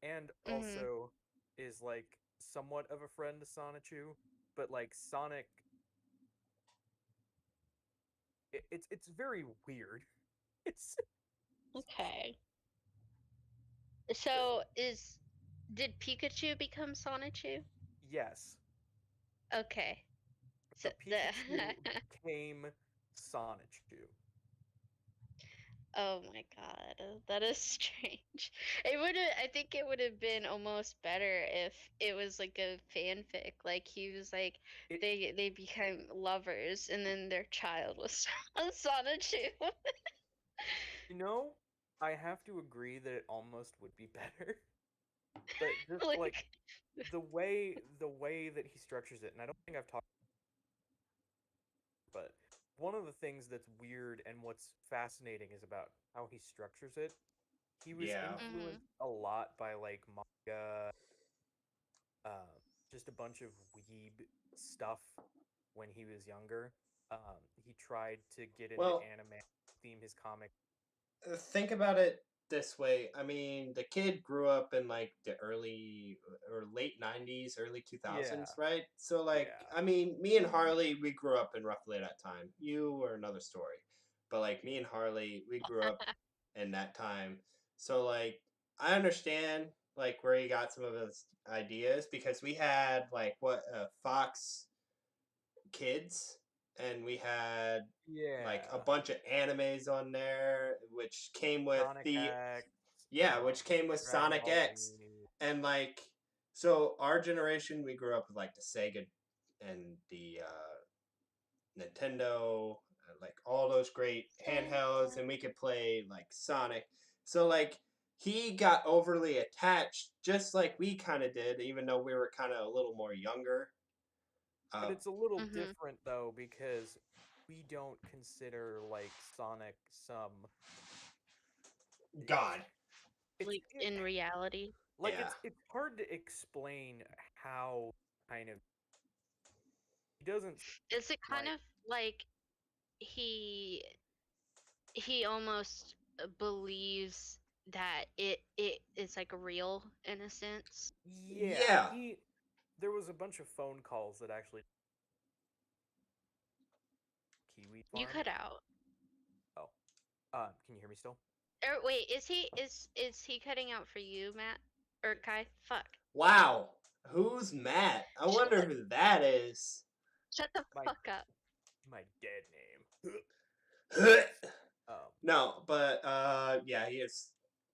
and Mhm. also is like somewhat of a friend to Sonichu, but like Sonic, it's very weird. It's Okay. So is did Pikachu become Sonichu? yes, Okay. So the the Pikachu became Sonichu. Oh my god, that is strange. It would have I think it would have been almost better if it was like a fanfic. Like he was like It they became lovers and then their child was Sonichu. you know, I have to agree that it almost would be better, but just like Like the way that he structures it, and I don't think I've talked, but one of the things that's weird and what's fascinating is about how he structures it. He was Yeah. Mhm. influenced a lot by like manga, uh, just a bunch of weeb stuff when he was younger. He tried to get into Well, anime, theme his comic. think about it this way. I mean, the kid grew up in like the early or late 90s, early 2000s, Yeah, right? So like, yeah, I mean, me and Harley, we grew up in roughly that time. You were another story. But like me and Harley, we grew up in that time. So like, I understand like where he got some of his ideas because we had like what Fox Kids, and we had like a yeah. bunch of animes on there, which came with Sonic the X, which came with Dragon Sonic Ball Z. X, and like so our generation we grew up with like the Sega and the Nintendo, like all those great handhelds, and we could play like Sonic. So like he got overly attached, just like we kind of did, even though we were kind of a little more younger. But Uh, it's a little Mhm. different though because we don't consider like Sonic some. God, It's Like in reality. like yeah. it's hard to explain how kind of he doesn't Is it kind like. of like he he almost believes that it is like real in a sense? Yeah, Yeah. he. There was a bunch of phone calls that actually Kiwi You Farm. cut out. Oh, can you hear me still? Or wait, is he cutting out for you, Matt? Or Yes. Kai? Fuck. Wow. Who's Matt? I Shut wonder the who that is. shut the My fuck up. my dead name. um. No, but yeah, he is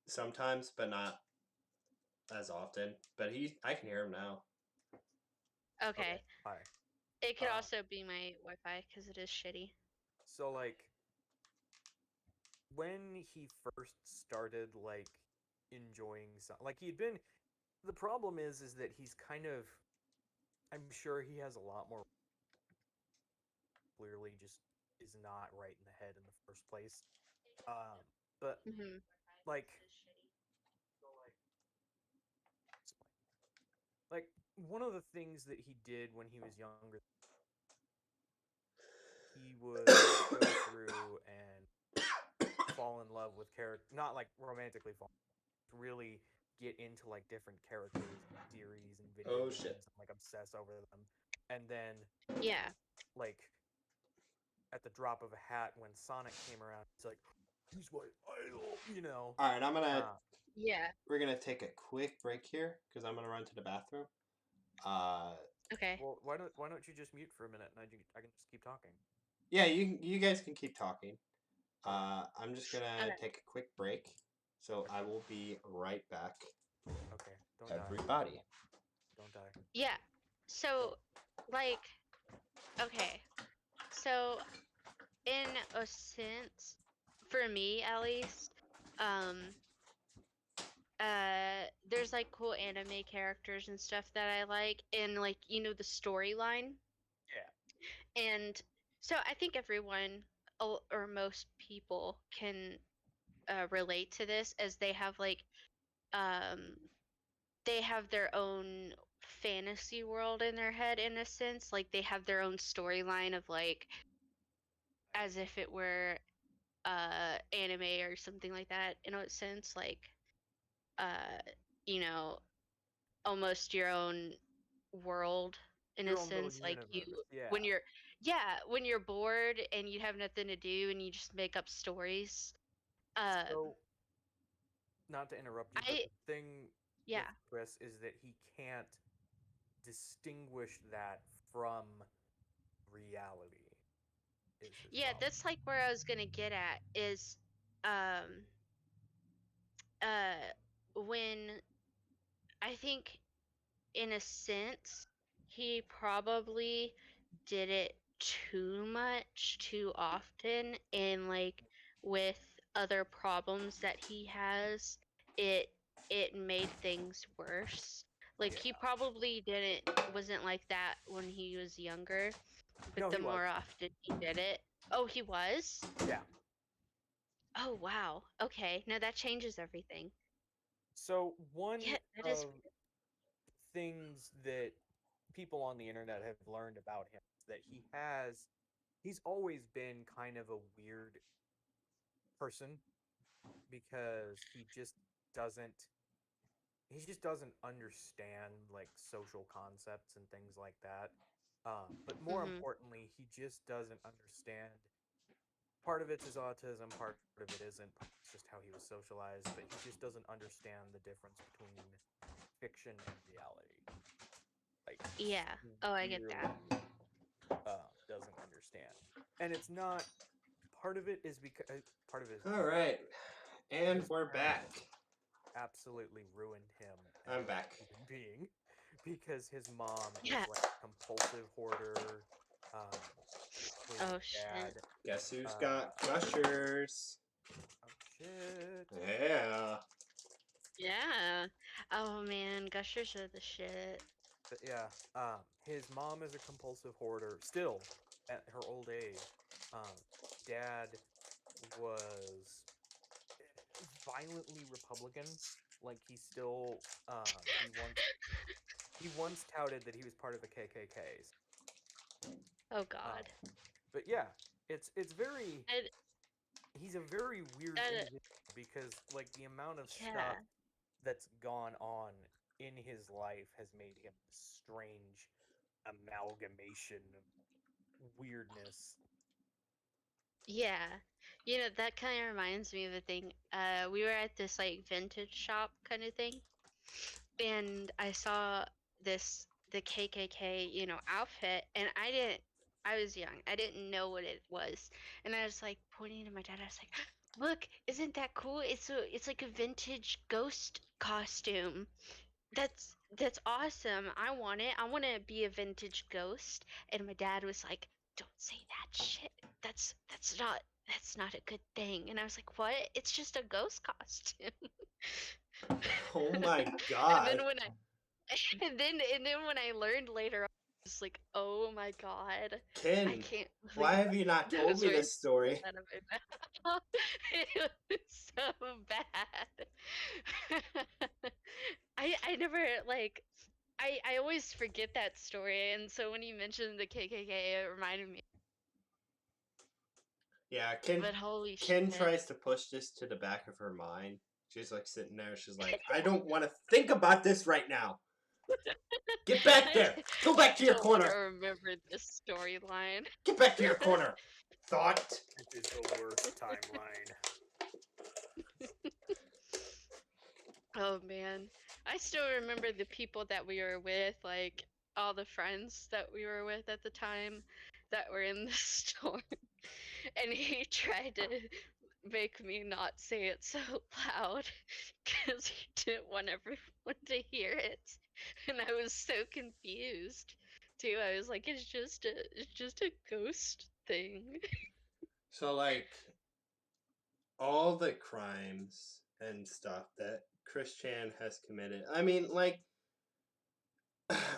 sometimes, but not as often. But I can hear him now. Okay. Okay. Hi. It could Um. also be my Wi-Fi because it is shitty. So like when he first started like enjoying like he'd been, the problem is that he's kind of, I'm sure he has a lot more, clearly just is not right in the head in the first place. um but Hmm. like like one of the things that he did when he was younger, he would go through and fall in love with character, not like romantically fall, really get into like different characters, series, and video Oh games, shit. and like obsess over them, and then Yeah. like at the drop of a hat when Sonic came around, he's like, "He's my idol," you know. All right, Yeah. we're gonna take a quick break here because I'm gonna run to the bathroom. Uh, Okay. Well, why don't you just mute for a minute and I can just keep talking. yeah, you guys can keep talking. I'm just gonna Okay. take a quick break, so I will be right back. Okay, don't die. Everybody. Don't die. Yeah. So, like, okay. So, in a sense, for me at least, um, there's like cool anime characters and stuff that I like, and like the storyline. Yeah. And so I think everyone or most people can relate to this, as they have like um they have their own fantasy world in their head, in a sense. Like they have their own storyline of like, as if it were anime or something like that, in a sense. Like uh you know almost your own world, in a Your own little sense. Like you, universe. Yeah. when you're yeah, when you're bored and you have nothing to do and you just make up stories. So, not to interrupt you, but I the thing Yeah. with Chris is that he can't distinguish that from reality. Is his Yeah, problem. that's like where I was gonna get at, is um when I think, in a sense, he probably did it too much too often, and like with other problems that he has, it made things worse. Like he Yeah. probably wasn't like that when he was younger, but No, the he was. more often he did it. Oh, he was? Yeah. Oh, wow. Okay. Now that changes everything. So one Yeah, that is of things that people on the internet have learned about him is that he's always been kind of a weird person because doesn't he just doesn't understand like social concepts and things like that. But more Mhm. importantly, he just doesn't understand. Part of it's his autism, part of it isn't. It's just how he was socialized, but he just doesn't understand the difference between fiction and reality. Like, Yeah. Oh, I get that. severely doesn't understand. And it's not, part of it is because, part of it is All right, and his we're parents back. absolutely ruined him I'm as a back. human being because his mom is Yeah. like a compulsive hoarder. Um, his Oh shit. dad, Guess who's uh, got gushers? oh shit. Yeah. Yeah. Oh man, gushers are the shit. But yeah, his mom is a compulsive hoarder still at her old age. Um, dad was violently Republican. Like he still, he once touted that he was part of the KKK. Oh Um, god. but yeah, it's very I, he's a very weird that individual because like the amount of stuff Yeah. that's gone on in his life has made him a strange amalgamation of weirdness. Yeah. That kind of reminds me of a thing. We were at this like vintage shop kind of thing, and I saw the KKK, outfit, and I was young. I didn't know what it was. And I was like pointing to my dad. I was like, "Look, isn't that cool? It's like a vintage ghost costume. That's awesome. I want it. I want to be a vintage ghost." And my dad was like, "Don't say that shit. That's not a good thing." And I was like, "What? It's just a ghost costume." Oh my and then god. when I and then when I learned later, I was like, "Oh my god, I Ken, can't why believe have you not told those me words this story? out of my mouth." It was so bad. I never like I always forget that story, and so when you mentioned the KKK, it reminded me. Yeah, But holy Ken shit. tries to push this to the back of her mind. She's like sitting there. She's like, I don't want to think about this right now. Get back there. Go I back to your don't want to corner. remember this storyline. Get back to your corner. Thought. This is the worst timeline. Oh man. I still remember the people that we were with, like all the friends that we were with at the time that were in the store. And he tried to make me not say it so loud because he didn't want everyone to hear it. And I was so confused too. I was like, it's just a ghost thing. So, like, all the crimes and stuff that Chris Chan has committed. I mean, like,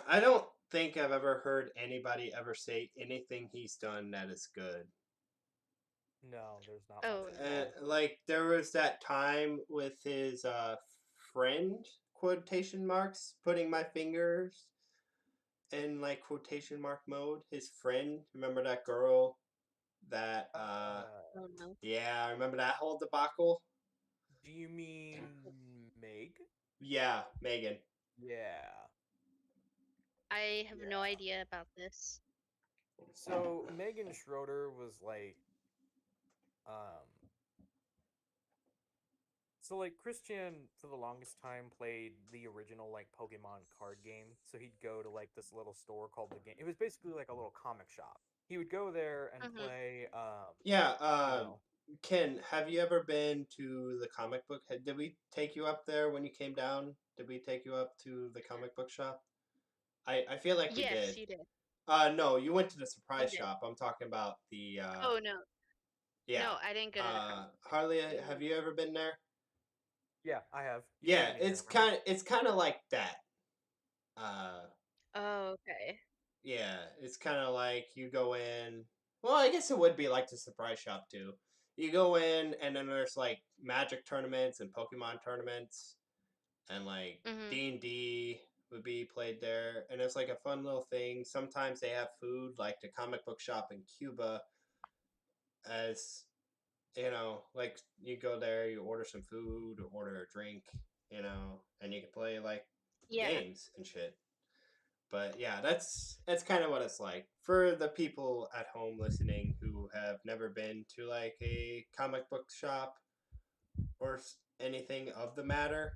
I don't think I've ever heard anybody ever say anything he's done that is good. No, there's not Oh much at no. all. Like, there was that time with his friend, quotation marks, putting my fingers in like quotation mark mode. His friend, remember that girl that Oh no. yeah, I remember that whole debacle. Do you mean Meg? Yeah, Megan. Yeah. I have no Yeah. idea about this. So Megan Schroeder was like, um, so like Christian for the longest time played the original like Pokemon card game. So he'd go to like this little store called the game. It was basically like a little comic shop. He would go there and Mhm. play, Yeah, you know, Ken, have you ever been to the comic book? Did we take you up there when you came down? Did we take you up to the comic book shop? I feel like we Yes, did. you did. No, you went to the You surprise did. shop. I'm talking about the Oh no. yeah. No, I didn't go to the comic book shop. Harley, Mm. have you ever been there? yeah, I have. You've Yeah, taken me there, remember? it's kind of like that. Uh Oh, okay. yeah, it's kind of like you go in. Well, I guess it would be like the surprise shop too. You go in and then there's like magic tournaments and Pokemon tournaments and like Mhm. D&D would be played there and it's like a fun little thing. Sometimes they have food like the comic book shop in Cuba as you know, like you go there, you order some food or order a drink, you know, and you can play like Yeah. games and shit. But yeah, that's kind of what it's like for the people at home listening who have never been to like a comic book shop or anything of the matter.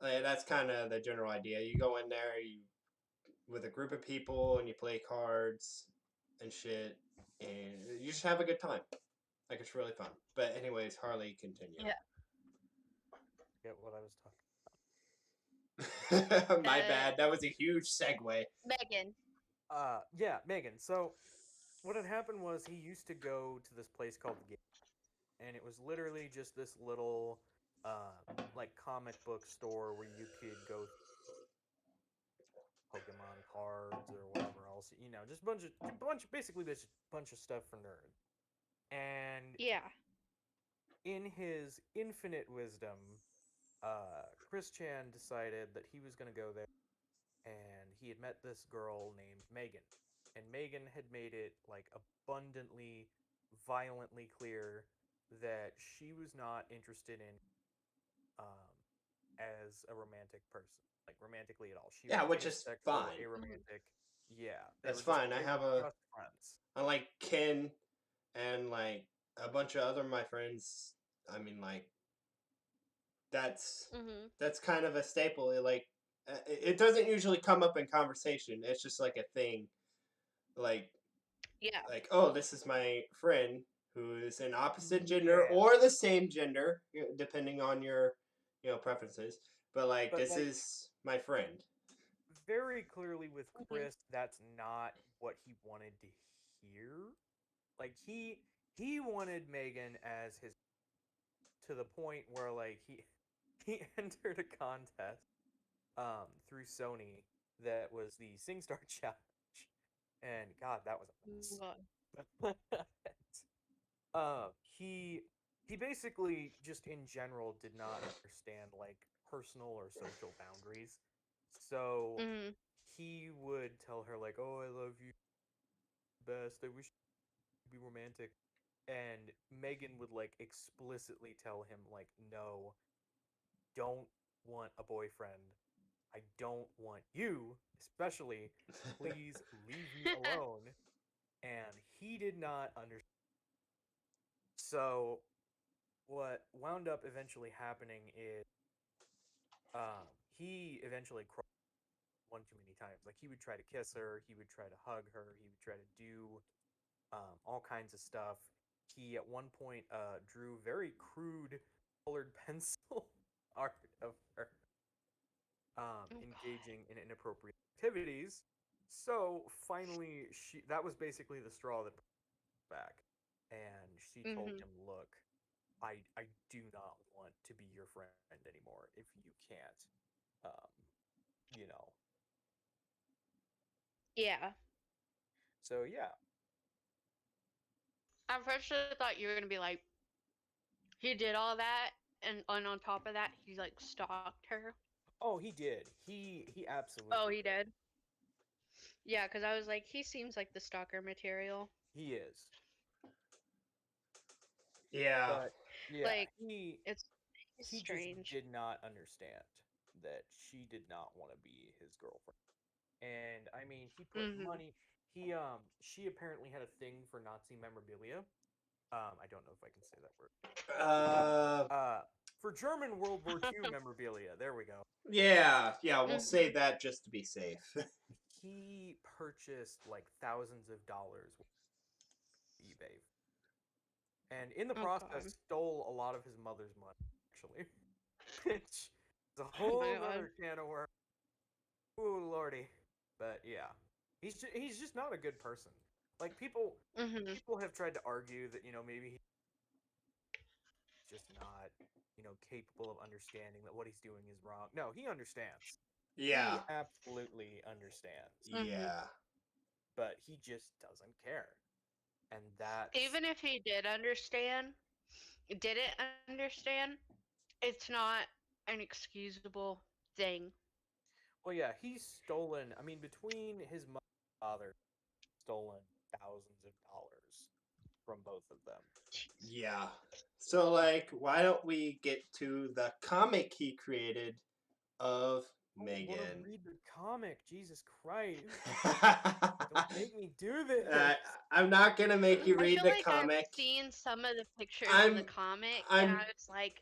Like, that's kind of the general idea. You go in there, you with a group of people, and you play cards and shit, and you just have a good time. Like it's really fun. But anyways, Harley, continue. Yeah. Get what I was talking. My bad. That was a huge segue. Megan. Yeah, Megan. So what had happened was he used to go to this place called the Game, and it was literally just this little, like comic book store where you could go Pokemon cards or whatever else, just basically this bunch of stuff for nerds. And Yeah. in his infinite wisdom, Chris Chan decided that he was going to go there, and he had met this girl named Megan. And Megan had made it like abundantly, violently clear that she was not interested in um, as a romantic person, like romantically at all. She Yeah, was which is asexual, fine. Mhm. aromantic. Yeah, That's fine. I they have were a just friends. I like Ken and like a bunch of other my friends. I mean, like that's Mhm. that's kind of a staple. It doesn't usually come up in conversation. It's just like a thing. Like Yeah. oh, this is my friend who is an opposite gender Yeah, or the same gender, depending on your preferences. But like but this like is my friend. very clearly with Mhm. Chris, that's not what he wanted to hear. Like he wanted Megan as his, to the point where like he entered a contest through Sony that was the SingStar Challenge, and God, that was God. a mess. uh, he he basically just in general did not understand like personal or social boundaries. So Mhm. he would tell her like, "Oh, I love you, best. I wish you could be romantic." and Megan would like explicitly tell him like, no, don't want a boyfriend. I don't want you, especially. Please leave me alone. And he did not understand. So what wound up eventually happening is he eventually crossed one too many times. Like he would try to kiss her, he would try to hug her, he would try to do all kinds of stuff. He at one point drew very crude colored pencil art of her engaging in inappropriate activities. So finally, that was basically the straw that broke back, and she told Mhm. him, "Look, I do not want to be your friend anymore if you can't, um, you know." Yeah. So yeah. I first thought you were gonna be like, he did all that, and on top of that, he like stalked her. Oh, he did. He Oh, absolutely he did. did. Yeah, because I was like, he seems like the stalker material. He is. Yeah. But yeah, Like, he it's he's he just strange. did not understand that she did not want to be his girlfriend. And I mean, he put Mhm. money. She apparently had a thing for Nazi memorabilia. I don't know if I can say that word. Uh, For German World War II memorabilia. There we go. yeah, we'll say Mhm. that just to be safe. He purchased like thousands of dollars with eBay, and in the Oh god. process stole a lot of his mother's money. Actually, which is a Oh my whole god. other can of worms. Ooh lordy. But yeah, he's just not a good person. Like Mhm. people have tried to argue that maybe he's just not capable of understanding that what he's doing is wrong. No, he understands. He Yeah, absolutely understands, Mhm. yeah, but he just doesn't care, and that's Even if he didn't understand, it's not an excusable thing. well, yeah, he's stolen. I mean, between his mother and father, stolen thousands of dollars from both of them. Jeez. yeah. So, like, why don't we get to the comic he created of Oh, I want to Megan? read the comic. Jesus Christ! Don't uh, make me do this. I'm not gonna make you I read feel the like I've comic. seen some of the pictures in the I'm, comic, and I I'm was like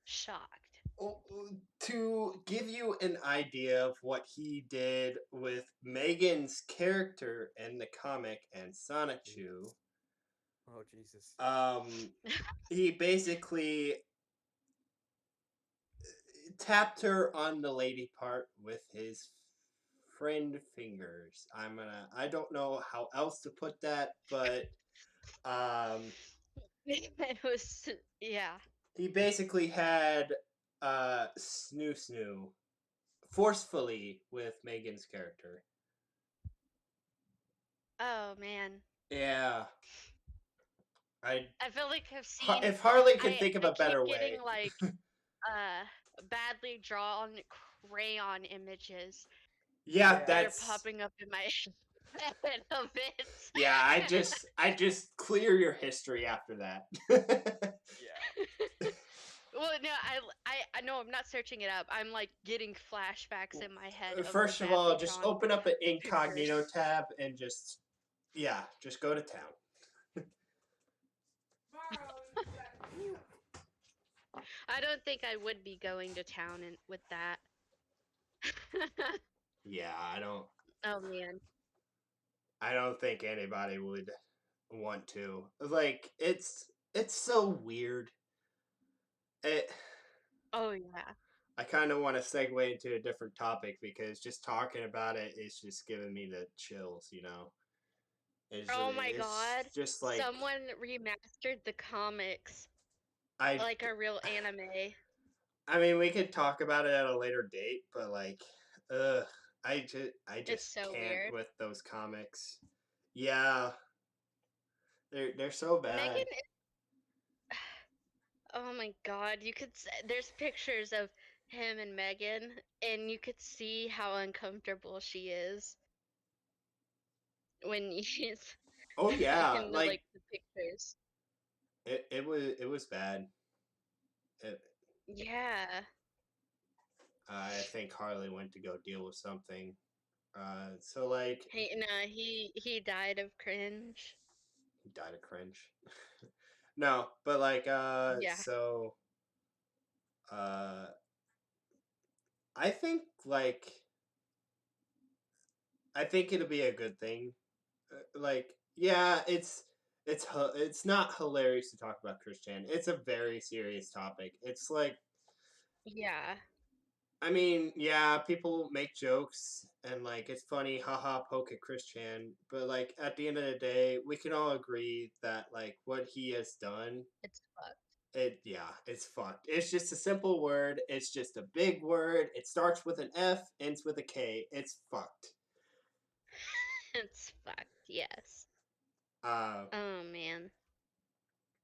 shocked. to give you an idea of what he did with Megan's character in the comic and Sonichu. Oh Jesus! Um, he basically tapped her on the lady part with his friend fingers. I don't know how else to put that, but um, It was, yeah. he basically had snoo snoo forcefully with Megan's character. Oh man. Yeah, I I feel like I've seen. if Harley can I think of I a keep better getting way. like badly drawn crayon images Yeah, Yeah, that are that's popping up in my head of it. yeah. I just clear your history after that. yeah. Well, no, I know I'm not searching it up. I'm like getting flashbacks in my head of the First of all, badly just drawn open up an pictures. incognito tab and just go to town. I don't think I would be going to town with that. Yeah, Oh man. I don't think anybody would want to. Like it's so weird. It, Oh yeah. I kind of want to segue into a different topic because just talking about it is just giving me the chills. Oh my It's god. just like Someone remastered the comics I like a real anime. I mean we could talk about it at a later date, but like ugh, I It's just so can't weird. with those comics. Yeah, they're so bad. Megan, oh my god, there's pictures of him and Megan, and you could see how uncomfortable she is when she's Oh yeah, in the like like the pictures. it was bad. It, Yeah. I think Harley went to go deal with something. So like He died of cringe. he died of cringe. No, but like Yeah. so uh I think like I think it'll be a good thing. Like yeah, it's not hilarious to talk about Christianity. It's a very serious topic. It's like Yeah. I mean, yeah, people make jokes and like it's funny, haha, poke at Christian, but like at the end of the day, we can all agree that like what he has done, It's fucked. it's fucked. It's just a simple word. It's just a big word. It starts with an F, ends with a K. It's fucked. It's fucked. Yes. Uh, Oh man.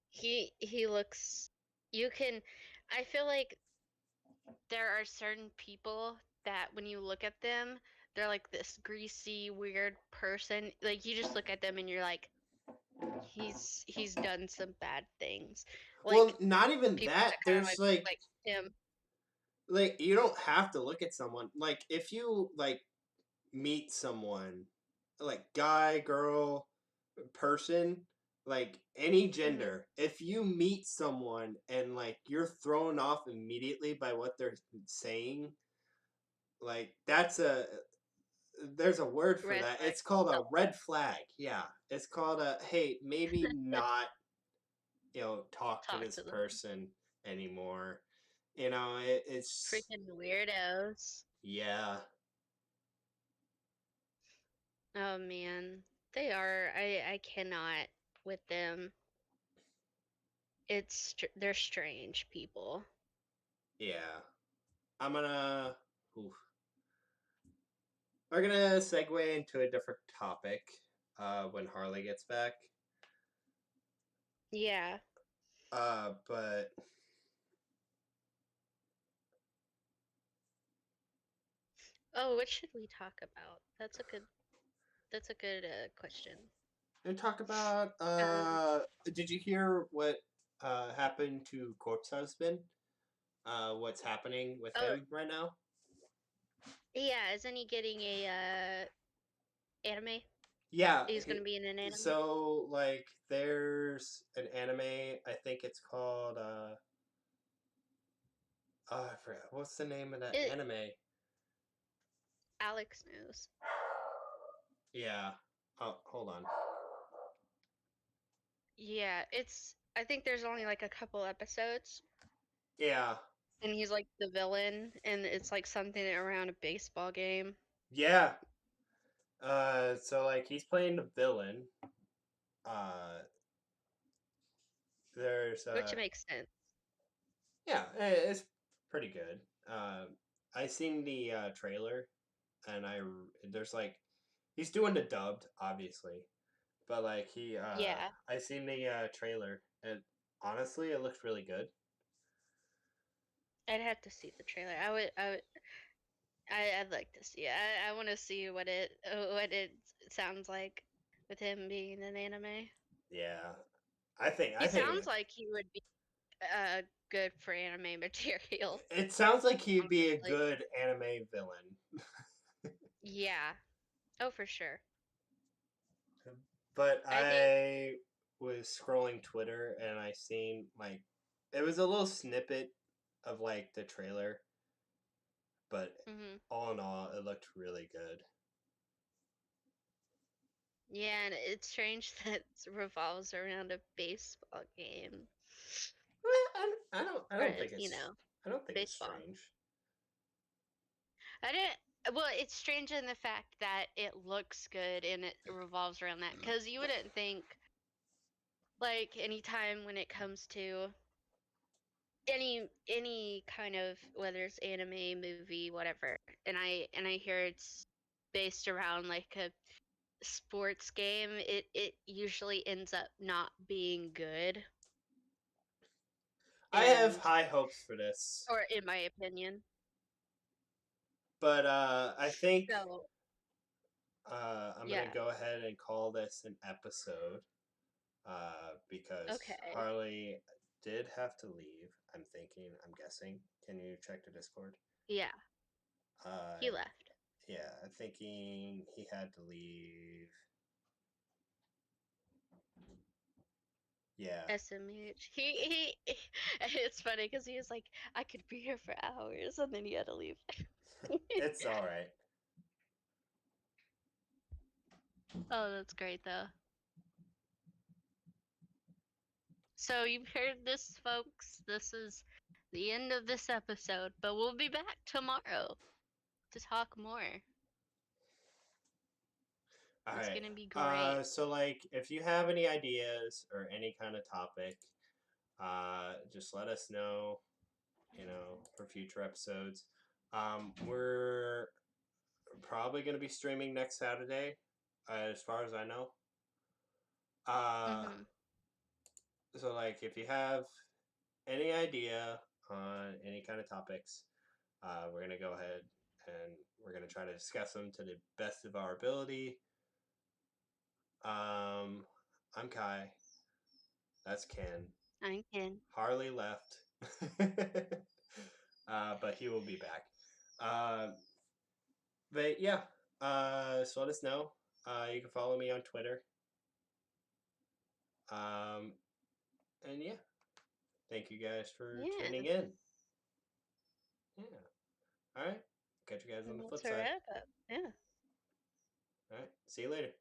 He looks you can I feel like there are certain people that when you look at them, they're like this greasy, weird person. Like you just look at them and you're like, he's done some bad things. well, Like not even people that. that kind of There's like him. like you don't have to look at someone. Like if you like meet someone, like guy, girl, person, like any Hmm. gender, if you meet someone and like you're thrown off immediately by what they're saying, like that's a there's a word for Red that. flag. It's called a Oh, red flag. Yeah. It's called a hey, maybe not, talk to talk this to them. person anymore. It's Freaking weirdos. yeah. Oh man. They are. I cannot with them. They're strange people. Yeah. I'm gonna oof. We're gonna segue into a different topic when Harley gets back. Yeah. But Oh, what should we talk about? That's a good question. and talk about Um, did you hear what happened to Corpse Husband? What's happening with oh him right now? yeah, isn't he getting a anime? Yeah, He's gonna be in an anime. so like there's an anime, I think it's called oh, I forgot what's the name of that It anime. Alex knows. Yeah. Oh, hold on. Yeah, it's I think there's only like a couple episodes Yeah. and he's like the villain and it's like something around a baseball game, Yeah. So like he's playing the villain. Uh, there's which makes sense. yeah, it's pretty good. I seen the trailer, and there's like he's doing the dubbed, obviously, but like Yeah, I seen the trailer, and honestly, it looks really good. I'd have to see the trailer. I'd like to see it. I want to see what it sounds like with him being in an anime. Yeah, I He think sounds like he would be good for anime material, it sounds like he'd be a honestly. good anime villain. Yeah. Oh, for sure. But I think. I was scrolling Twitter and I seen like it was a little snippet of like the trailer, but Hmm. all in all, it looked really good. Yeah, and it's strange that it revolves around a baseball game. Well, I Or, don't think I don't think it's baseball. strange. I didn't. Well, it's strange in the fact that it looks good and it revolves around that. Because you wouldn't think, like, anytime when it comes to any kind of whether it's anime, movie, whatever, and I hear it's based around like a sports game, it usually ends up not being good. I have And high hopes for this, or in my opinion. but I think So I'm gonna yeah. go ahead and call this an episode. because Okay. Harley did have to leave. I'm guessing. Can you check the Discord? Yeah, he Uh, left. yeah, I'm thinking he had to leave. Yeah, SMH. He it's funny because he was like, I could be here for hours, and then he had to leave. it's all right. Oh, that's great though. So you've heard this, folks. This is the end of this episode, but we'll be back tomorrow to talk more. All It's right. gonna be great. So like, if you have any ideas or any kind of topic, just let us know. For future episodes. We're probably going to be streaming next Saturday, as far as I know. Mm-hmm. So like, if you have any idea on any kind of topics, we're gonna go ahead and we're gonna try to discuss them to the best of our ability. I'm Kai. That's Ken. I'm Ken. Harley left, but he will be back. But yeah, so let us know. You can follow me on Twitter. And yeah, thank you guys for Yeah. tuning in. Yeah. All right. Catch you guys on And the that's flip a side. wrap up. Yeah. All right. See you later.